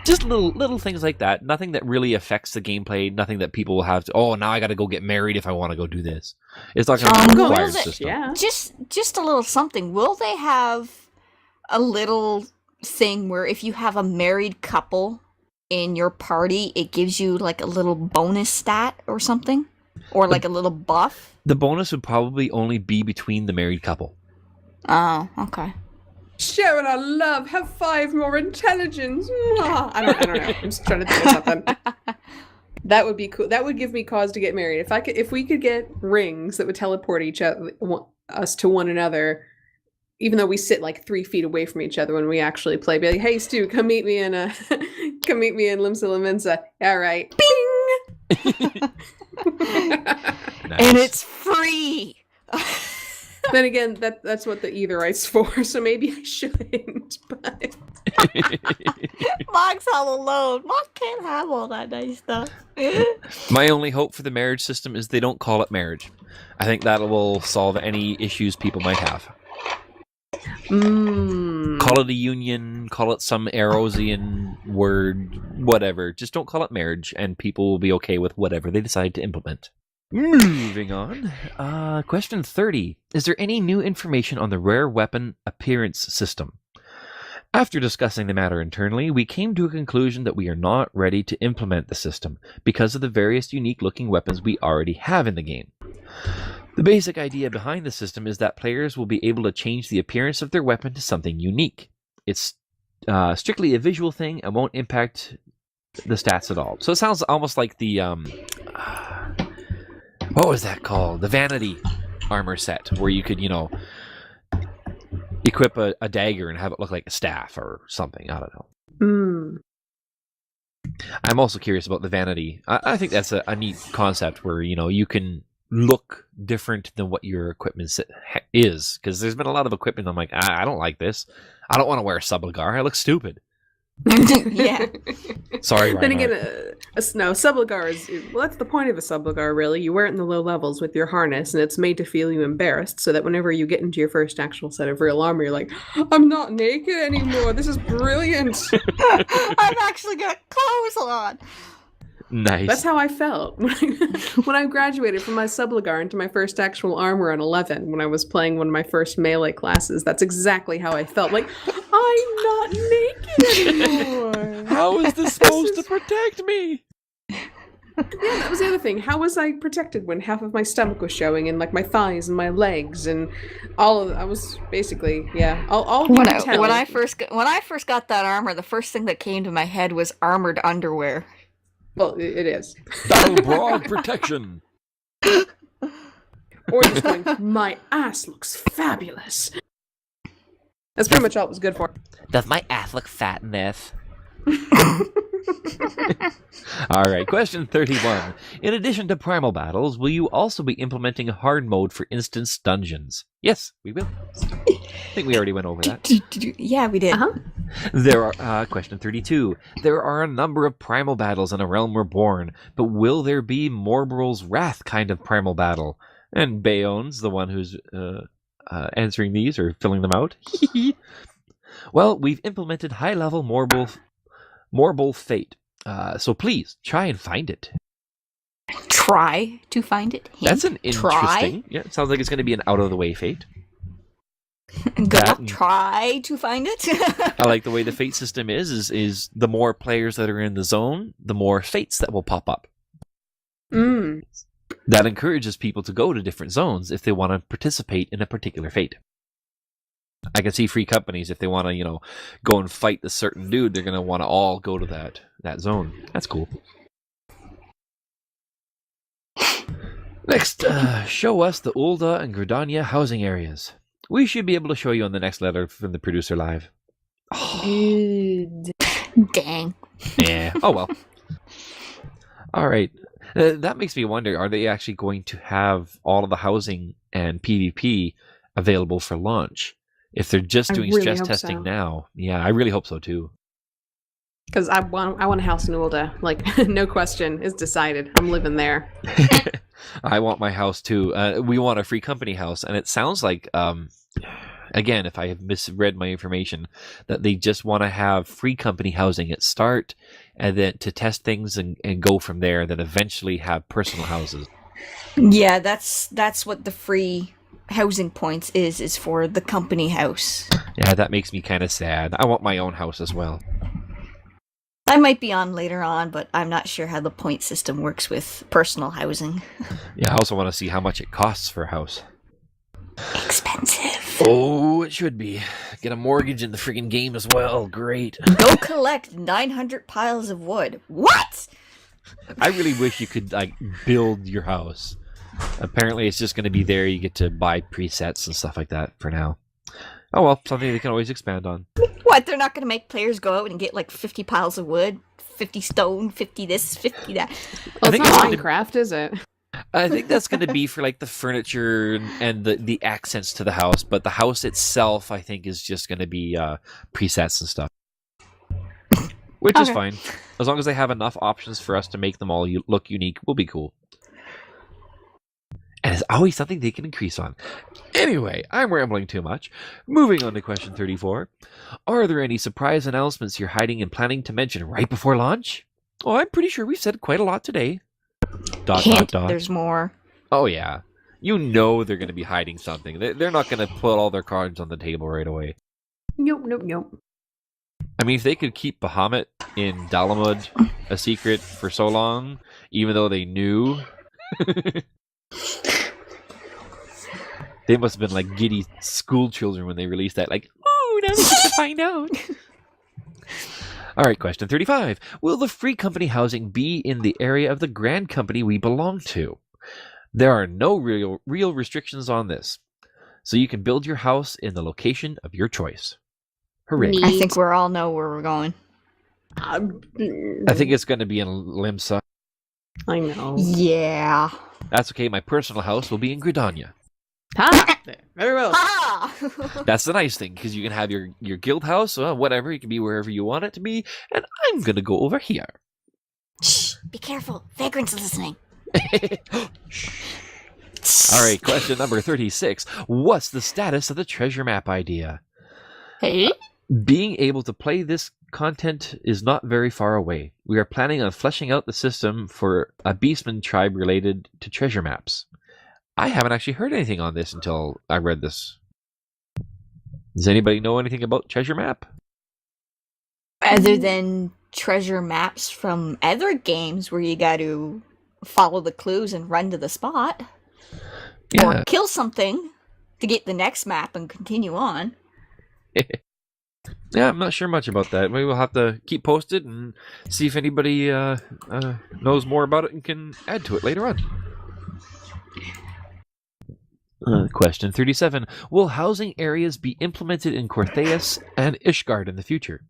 Just little things like that. Nothing that really affects the gameplay. Nothing that people will have to. Oh, now I got to go get married if I want to go do this. It's not going to be a required system. Yeah. Just a little something. Will they have a little thing where if you have a married couple in your party, it gives you like a little bonus stat or something, or like a little buff? The bonus would probably only be between the married couple. Oh, okay. Sharon, I love. Have 5 more intelligence. I don't know. I'm just trying to think of something. That would be cool. That would give me cause to get married. If we could get rings that would teleport us to one another, even though we sit like 3 feet away from each other when we actually play. Be like, hey, Stu, come meet me in Limsa Laminsa. All right. Bing. Nice. And it's free. Then again, that's what the etherite's for, so maybe I shouldn't, but... Mog's all alone. Mog can't have all that nice stuff. My only hope for the marriage system is they don't call it marriage. I think that will solve any issues people might have. Call it a union, call it some Erosian word, whatever. Just don't call it marriage, and people will be okay with whatever they decide to implement. Moving on. Question 30. Is there any new information on the rare weapon appearance system? After discussing the matter internally, we came to a conclusion that we are not ready to implement the system because of the various unique looking weapons we already have in the game. The basic idea behind the system is that players will be able to change the appearance of their weapon to something unique. It's strictly a visual thing and won't impact the stats at all. So it sounds almost like the... what was that called? The vanity armor set, where you could, equip a dagger and have it look like a staff or something. I don't know. I'm also curious about the vanity. I think that's a neat concept where, you can look different than what your equipment is. Because there's been a lot of equipment I'm like, I don't like this. I don't want to wear a subligar. I look stupid. Yeah. Sorry, Reinhardt. Then again, subligar is... Well, that's the point of a subligar, really. You wear it in the low levels with your harness, and it's made to feel you embarrassed, so that whenever you get into your first actual set of real armor, you're like, I'm not naked anymore. This is brilliant. I've actually got clothes on. Nice. That's how I felt when I graduated from my subligar into my first actual armor on 11, when I was playing one of my first melee classes. That's exactly how I felt. Like, I'm not naked anymore. How is this supposed to protect me? Yeah, that was the other thing. How was I protected when half of my stomach was showing and like my thighs and my legs and all of... I was basically, yeah. When I first got that armor, the first thing that came to my head was armored underwear. Well, it is. Battle broad protection. Or just going, my ass looks fabulous. That's pretty much all it was good for. Does my ass look fat in this? All right, question 31. In addition to primal battles, will you also be implementing hard mode for instance dungeons? Yes, we will. I think we already went over that. Yeah, we did. Uh-huh. Question 32. There are a number of primal battles in A Realm Reborn, but will there be Morbrul's Wrath kind of primal battle? And Bayon's the one who's answering these or filling them out. Well, we've implemented high-level Morbrul Fate. So please, try and find it. Try to find it. Hint. That's an interesting... Try. Yeah, it sounds like it's going to be an out-of-the-way fate. Good that luck. and- Try to find it. I like the way the fate system is the more players that are in the zone, the more fates that will pop up. Mm. That encourages people to go to different zones if they want to participate in a particular fate. I can see free companies, if they want to, go and fight this certain dude, they're going to want to all go to that zone. That's cool. Next, show us the Ulda and Gridania housing areas. We should be able to show you on the next letter from the producer live. Good. Dang. Yeah. Oh, well. All right. That makes me wonder, are they actually going to have all of the housing and PvP available for launch? If they're just I doing really stress hope testing so. now. Yeah, I really hope so too. Because I want a house in Ulda. Like, no question. It's decided. I'm living there. I want my house too. We want a free company house, and it sounds like, again, if I have misread my information, that they just want to have free company housing at start, and then to test things and go from there, then eventually have personal houses. Yeah, that's what the free housing points is for the company house. Yeah, that makes me kind of sad. I want my own house as well. I might be on later on, but I'm not sure how the point system works with personal housing. Yeah, I also want to see how much it costs for a house. Expensive. Oh, it should be. Get a mortgage in the friggin' game as well. Great. Go collect 900 piles of wood. What? I really wish you could build your house. Apparently it's just going to be there. You get to buy presets and stuff like that for now. Oh well, something they can always expand on. What? They're not going to make players go out and get like 50 piles of wood, 50 stone, 50 this, 50 that. Well, think it's not it's- Minecraft, is it? I think that's going to be for the furniture and the accents to the house, but the house itself I think is just going to be presets and stuff. Which is Okay. fine. As long as they have enough options for us to make them all look unique, we'll be cool. And it's always something they can increase on. Anyway, I'm rambling too much. Moving on to question 34. Are there any surprise announcements you're hiding and planning to mention right before launch? Oh, I'm pretty sure we've said quite a lot today. ... Hint, there's more. Oh, yeah. You know they're going to be hiding something. They're not going to put all their cards on the table right away. Nope. I mean, if they could keep Bahamut in Dalamud a secret for so long, even though they knew... They must have been like giddy school children when they released that. Like, oh, now they get to find out. All right, question 35. Will the free company housing be in the area of the grand company we belong to? There are no real restrictions on this, so you can build your house in the location of your choice. Hooray. Neat. I think we all know where we're going. I think it's going to be in Limsa. I know. Yeah. That's okay. My personal house will be in Gridania. Ha! Very well. Ah! That's the nice thing, because you can have your guild house, whatever. You can be wherever you want it to be. And I'm going to go over here. Shh, be careful. Vagrant's listening. All right, question number 36. What's the status of the treasure map idea? Hey? Being able to play this content is not very far away. We are planning on fleshing out the system for a Beastman tribe related to treasure maps. I haven't actually heard anything on this until I read this. Does anybody know anything about treasure map? Other than treasure maps from other games where you got to follow the clues and run to the spot. Yeah. Or kill something to get the next map and continue on. Yeah, I'm not sure much about that. Maybe we'll have to keep posted and see if anybody knows more about it and can add to it later on. Question 37. Will housing areas be implemented in Cortheus and Ishgard in the future?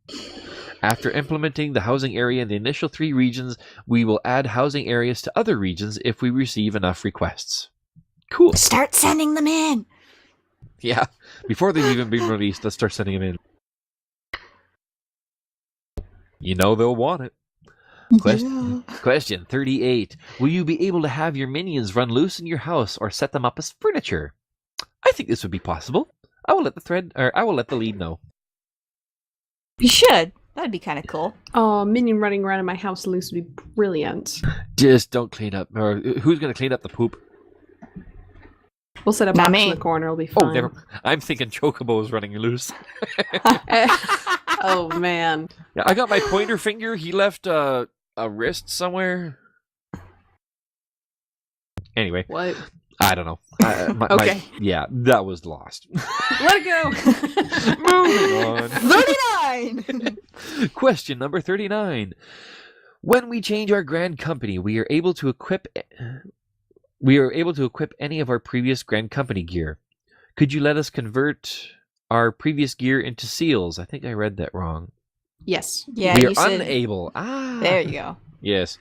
After implementing the housing area in the initial 3 regions, we will add housing areas to other regions if we receive enough requests. Cool. Start sending them in. Yeah. Before they've even been released, let's start sending them in. You know they'll want it. Question 38. Will you be able to have your minions run loose in your house or set them up as furniture? I think this would be possible. I will let the lead know. You should. That'd be kind of cool. Oh, minion running around in my house loose would be brilliant. Just don't clean up. Or who's going to clean up the poop? We'll set a Not box me. in the corner. It'll be Oh, fine. never. I'm thinking Chocobo's running loose. Oh, man. Yeah, I got my pointer finger. He left a wrist somewhere. Anyway, What? I don't know. Okay. Yeah, that was lost. Let it go. Moving on. 39! Question number 39. When we change our grand company, we are able to equip any of our previous grand company gear. Could you let us convert our previous gear into seals? I think I read that wrong. Yes. Yeah, we you are said... unable. There you go. Yes.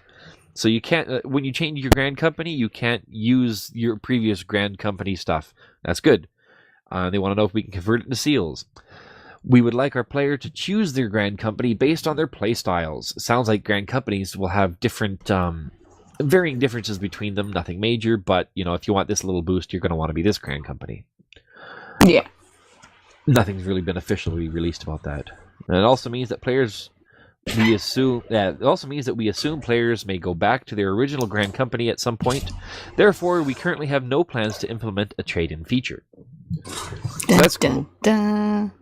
So you can't, when you change your grand company, you can't use your previous grand company stuff. That's good. They want to know if we can convert it into seals. We would like our player to choose their grand company based on their play styles. Sounds like grand companies will have different, varying differences between them. Nothing major, but if you want this little boost, you're going to want to be this grand company. Yeah. Nothing's really been officially released about that. And it also means that we assume players may go back to their original grand company at some point. Therefore, we currently have no plans to implement a trade-in feature. That's cool. Dun.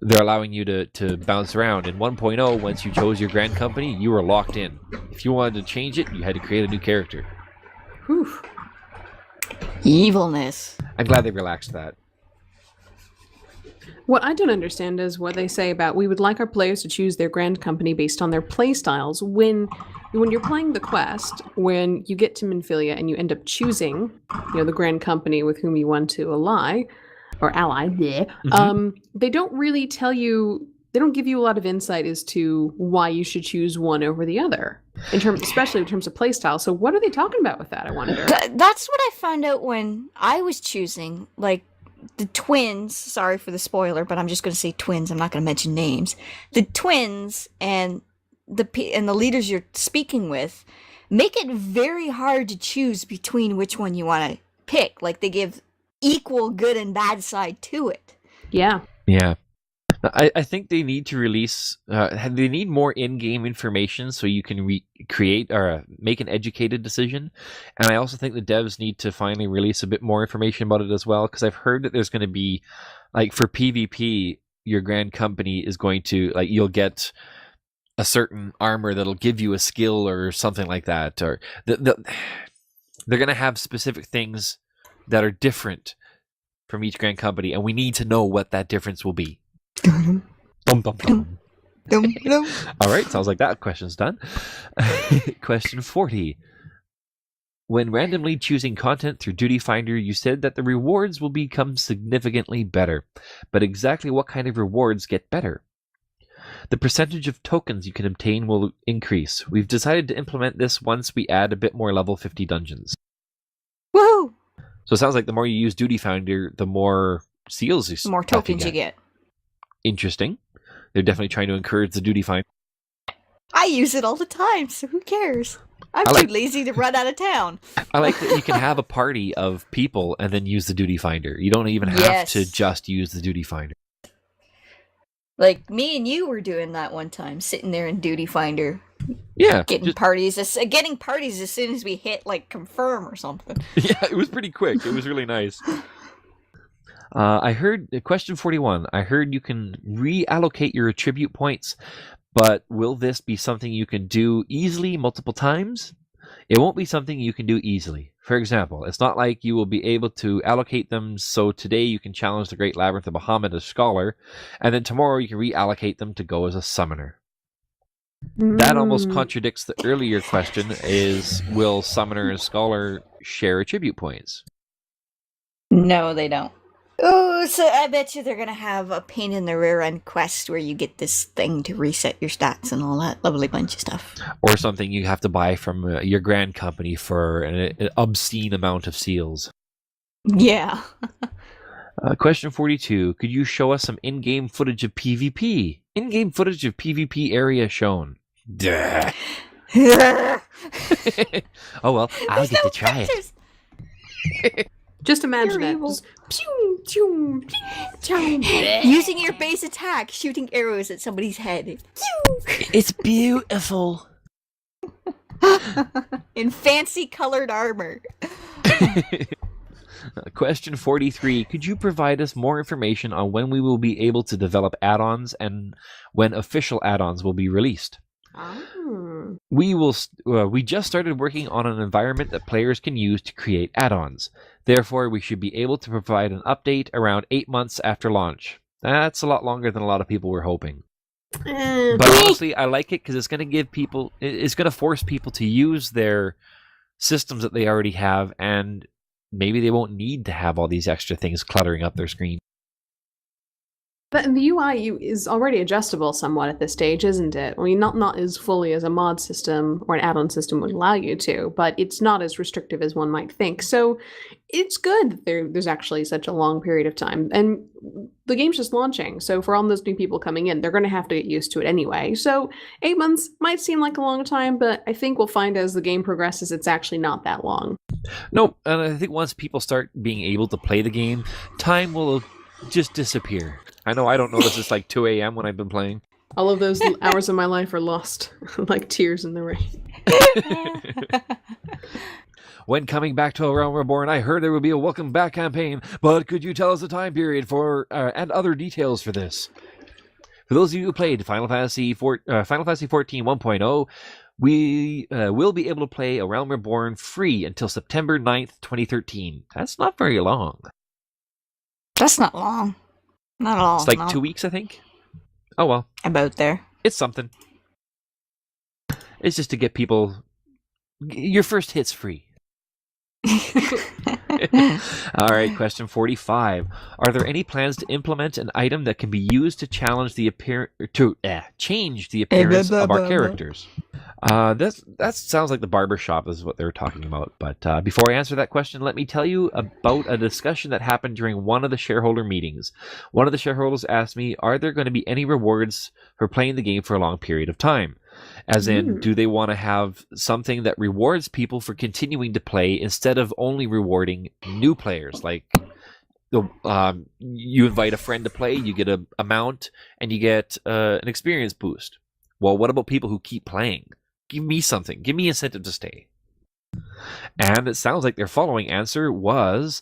They're allowing you to bounce around. In 1.0, once you chose your grand company, you were locked in. If you wanted to change it, you had to create a new character. Whew. Evilness. Uh, I'm glad they relaxed that. What I don't understand is what they say about we would like our players to choose their grand company based on their play styles. When you're playing the quest, when you get to Minfilia and you end up choosing, the grand company with whom you want to ally, they don't really tell you. They don't give you a lot of insight as to why you should choose one over the other, especially in terms of playstyle. So what are they talking about with that? I wonder. That's what I found out when I was choosing, like, the twins. Sorry for the spoiler, but I'm just going to say twins. I'm not going to mention names. The twins and the leaders you're speaking with make it very hard to choose between which one you want to pick. Like, they give equal good and bad side to it. Yeah. Yeah. I think they need to release. They need more in-game information so you can create or make an educated decision. And I also think the devs need to finally release a bit more information about it as well, because I've heard that there's going to be, like, for PvP, your grand company is going to, like, you'll get a certain armor that'll give you a skill or something like that, or they're going to have specific things that are different from each grand company, and we need to know what that difference will be. Dum, dum, dum. All right, sounds like that question's done. Question 40. When randomly choosing content through Duty Finder, you said that the rewards will become significantly better. But exactly what kind of rewards get better? The percentage of tokens you can obtain will increase. We've decided to implement this once we add a bit more level 50 dungeons. Woohoo! So it sounds like the more you use Duty Finder, the more seals The more tokens you get. Interesting. They're definitely trying to encourage the Duty Finder. I use it all the time, so who cares? I'm too lazy to run out of town. I like that you can have a party of people and then use the Duty Finder. You don't even have to just use the Duty Finder. Like, me and you were doing that one time, sitting there in Duty Finder. Yeah. Getting parties as soon as we hit, like, confirm or something. Yeah, it was pretty quick. It was really nice. I heard, question 41, I heard you can reallocate your attribute points, but will this be something you can do easily multiple times? It won't be something you can do easily. For example, it's not like you will be able to allocate them so today you can challenge the Great Labyrinth of Bahamut as Scholar, and then tomorrow you can reallocate them to go as a Summoner. That almost contradicts the earlier question, is will Summoner and Scholar share attribute points? No, they don't. Oh, so I bet you they're gonna have a pain in the rear end quest where you get this thing to reset your stats and all that lovely bunch of stuff. Or something you have to buy from your grand company for an obscene amount of seals. Yeah. Question 42. Could you show us some in-game footage of PvP? In-game footage of PvP area shown. Duh. There's Oh well, I'll get no to try pictures. Just imagine You're that. evil. Just pew, pew, pew, pew. Using your base attack, shooting arrows at somebody's head. It's beautiful. In fancy colored armor. Question 43. Could you provide us more information on when we will be able to develop add-ons and when official add-ons will be released? Oh. We just started working on an environment that players can use to create add-ons. Therefore, we should be able to provide an update around 8 months after launch. That's a lot longer than a lot of people were hoping. But honestly, I like it because it's going to give people, it's going to force people to use their systems that they already have, and maybe they won't need to have all these extra things cluttering up their screen. But the UI is already adjustable somewhat at this stage, isn't it? I mean, not as fully as a mod system or an add-on system would allow you to, but it's not as restrictive as one might think. So it's good that there's actually such a long period of time. And the game's just launching, so for all those new people coming in, they're going to have to get used to it anyway. So 8 months might seem like a long time, but I think we'll find as the game progresses, it's actually not that long. No, and I think once people start being able to play the game, time will just disappear. I know I don't notice it's like 2 a.m. when I've been playing. All of those hours of my life are lost, like tears in the rain. When coming back to Realm Reborn, I heard there would be a welcome back campaign, but could you tell us the time period for and other details for this? For those of you who played Final Fantasy XIV 1.0, we will be able to play A Realm Reborn free until September 9th, 2013. That's not very long. That's not long. Not at all. It's like no. 2 weeks, I think. Oh well, About there. it's something. It's just to get people your first hits free. All right, question 45. Are there any plans to implement an item that can be used to challenge the change the appearance of our characters? That sounds like the barbershop is what they're talking about. But before I answer that question, let me tell you about a discussion that happened during one of the shareholder meetings. One of the shareholders asked me, are there going to be any rewards for playing the game for a long period of time? As in, do they want to have something that rewards people for continuing to play instead of only rewarding new players? Like, you invite a friend to play, you get a mount, and you get an experience boost. Well, what about people who keep playing? Give me something. Give me incentive to stay. And it sounds like their following answer was,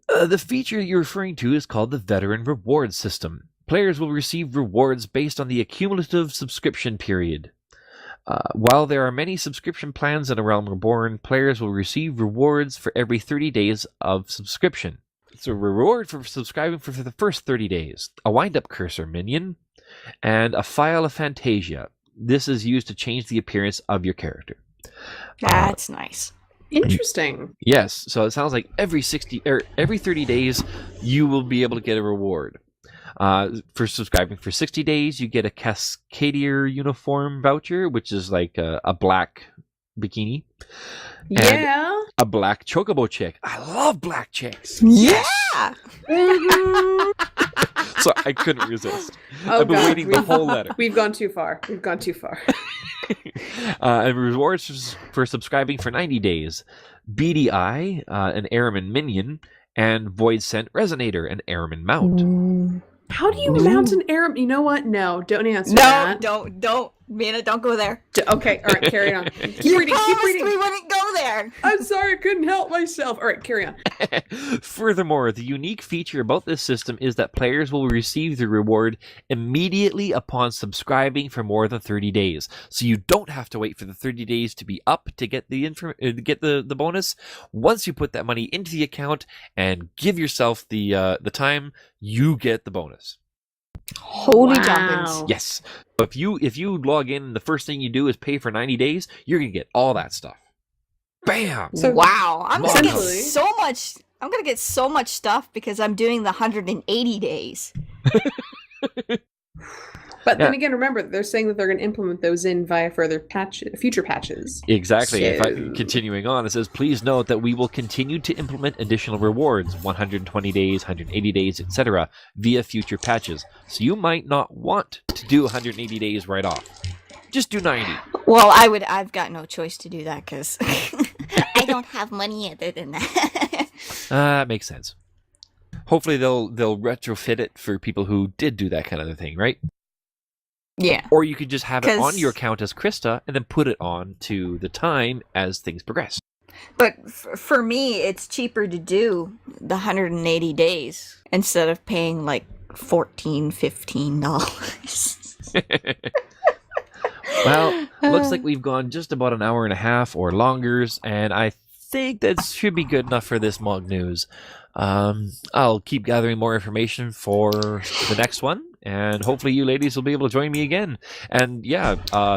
the feature you're referring to is called the Veteran Reward System. Players will receive rewards based on the accumulative subscription period. While there are many subscription plans in A Realm Reborn, players will receive rewards for every 30 days of subscription. It's a reward for subscribing for the first 30 days, a wind-up cursor minion, and a file of Fantasia. This is used to change the appearance of your character. That's nice. Interesting. Yes, so it sounds like every 30 days you will be able to get a reward. For subscribing for 60 days, you get a Cascadier uniform voucher, which is like a black bikini. Yeah. A black chocobo chick. I love black chicks. Yeah! So I couldn't resist. Oh, I've been God. waiting the whole letter. We've gone too far. We've gone too far. And rewards for subscribing for 90 days. Beady Eye, an Airman minion, and Void Scent Resonator, an Airman mount. How do you mount an arrow? You know what? No, don't answer that. don't. Mina, don't go there. Okay, all right, carry on. Keep You reading, keep promised reading. we wouldn't go there. I'm sorry, I couldn't help myself. All right, carry on. Furthermore, the unique feature about this system is that players will receive the reward immediately upon subscribing for more than 30 days. So you don't have to wait for the 30 days to be up to get the bonus. Once you put that money into the account and give yourself the time, you get the bonus. Holy Wow. jumpins. Yes. If you log in and the first thing you do is pay for 90 days, you're going to get all that stuff. Bam! So- Wow. I'm going to get Essentially- so much get so much stuff because I'm doing the 180 days. But then again, remember, they're saying that they're going to implement those in via future patches. Exactly. So- Continuing on, it says, please note that we will continue to implement additional rewards, 120 days, 180 days, etc., via future patches. So you might not want to do 180 days right off. Just do 90. Well, I've got no choice to do that because I don't have money other than that. That makes sense. Hopefully they'll retrofit it for people who did do that kind of thing, right? Yeah. Or you could just have it on 'Cause- your account as Krista and then put it on to the time as things progress. But for me, it's cheaper to do the 180 days instead of paying like $14-15. Well, looks like we've gone just about an hour and a half or longer, and I think that should be good enough for this Mog News. I'll keep gathering more information for the next one, and hopefully you ladies will be able to join me again. And yeah,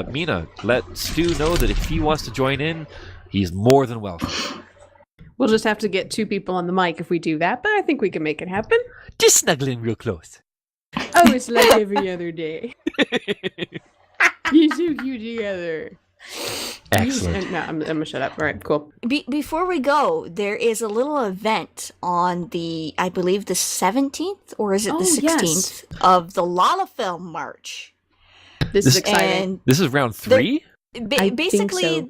Mina, let Stu know that if he wants to join in, he's more than welcome. We'll just have to get 2 people on the mic if we do that, but I think we can make it happen. Just snuggle in real close. Oh, it's like every other day. You're so cute together. Excellent. No, I'm gonna shut up. All right, cool. Before we go, there is a little event on I believe the 17th, or is it the 16th, of the Lalafell March. This is exciting. And This is round 3? I think so.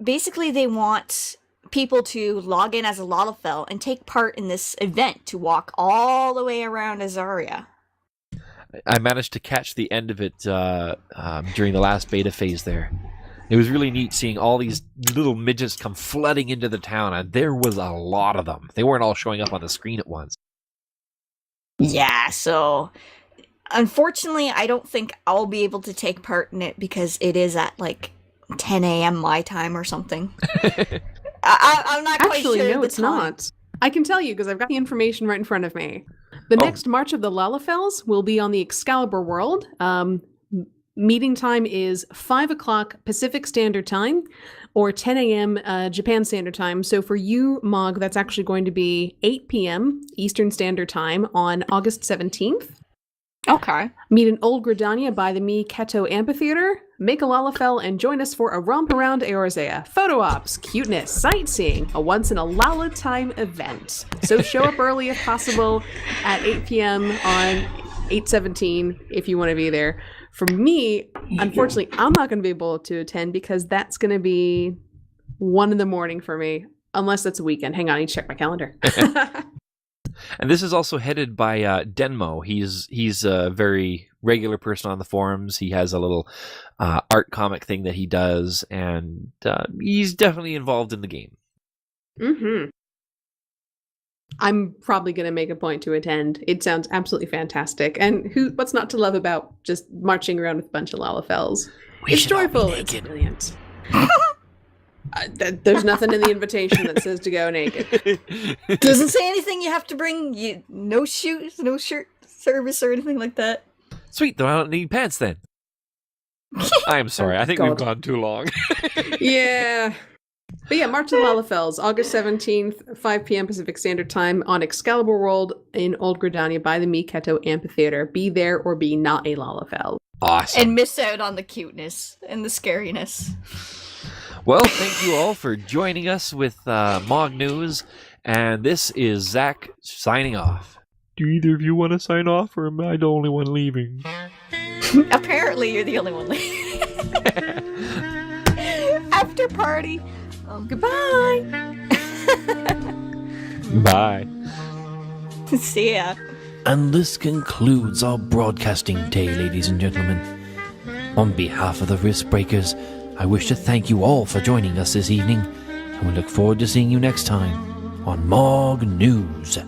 Basically, they want people to log in as a Lalafell and take part in this event to walk all the way around Azaria. I managed to catch the end of it during the last beta phase there. It was really neat seeing all these little midgets come flooding into the town, and there was a lot of them. They weren't all showing up on the screen at once. Yeah, so unfortunately, I don't think I'll be able to take part in it because it is at like 10 a.m. my time or something. I'm not quite Actually, sure. no, the it's time. not. I can tell you because I've got the information right in front of me. The next March of the Lalafells will be on the Excalibur world. Meeting time is 5 o'clock Pacific Standard Time or 10 a.m. Japan Standard Time. So for you, Mog, that's actually going to be 8 p.m. Eastern Standard Time on August 17th. Okay. Meet in Old Gridania by the Keto Amphitheater. Make a Lalafell and join us for a romp around Eorzea. Photo ops, cuteness, sightseeing, a once-in-a-Lala-time event. So show up early if possible at 8 p.m. on 8/17 if you want to be there. For me, unfortunately, I'm not going to be able to attend because that's going to be 1 a.m. for me, unless it's a weekend. Hang on, I need to check my calendar. And this is also headed by Denmo. He's a very regular person on the forums. He has a little art comic thing that he does, and he's definitely involved in the game. Mm-hmm. I'm probably going to make a point to attend. It sounds absolutely fantastic. And what's not to love about just marching around with a bunch of Lalafells? It's joyful. It's brilliant. There's nothing in the invitation that says to go naked. Doesn't say anything you have to bring. No shoes, no shirt service or anything like that. Sweet, though I don't need pants then. I'm sorry, I think we've God. gone too long. Yeah. But yeah, March of the Lalafells, August 17th, 5 p.m. Pacific Standard Time on Excalibur World in Old Gridania by the Keto Amphitheater. Be there or be not a Lalafell. Awesome. And miss out on the cuteness and the scariness. Well, thank you all for joining us with Mog News, and this is Zach signing off. Do either of you want to sign off, or am I the only one leaving? Apparently, you're the only one leaving. After party. Goodbye. Bye. See ya. And this concludes our broadcasting day, ladies and gentlemen. On behalf of the Risk Breakers, I wish to thank you all for joining us this evening, and we look forward to seeing you next time on Mog News.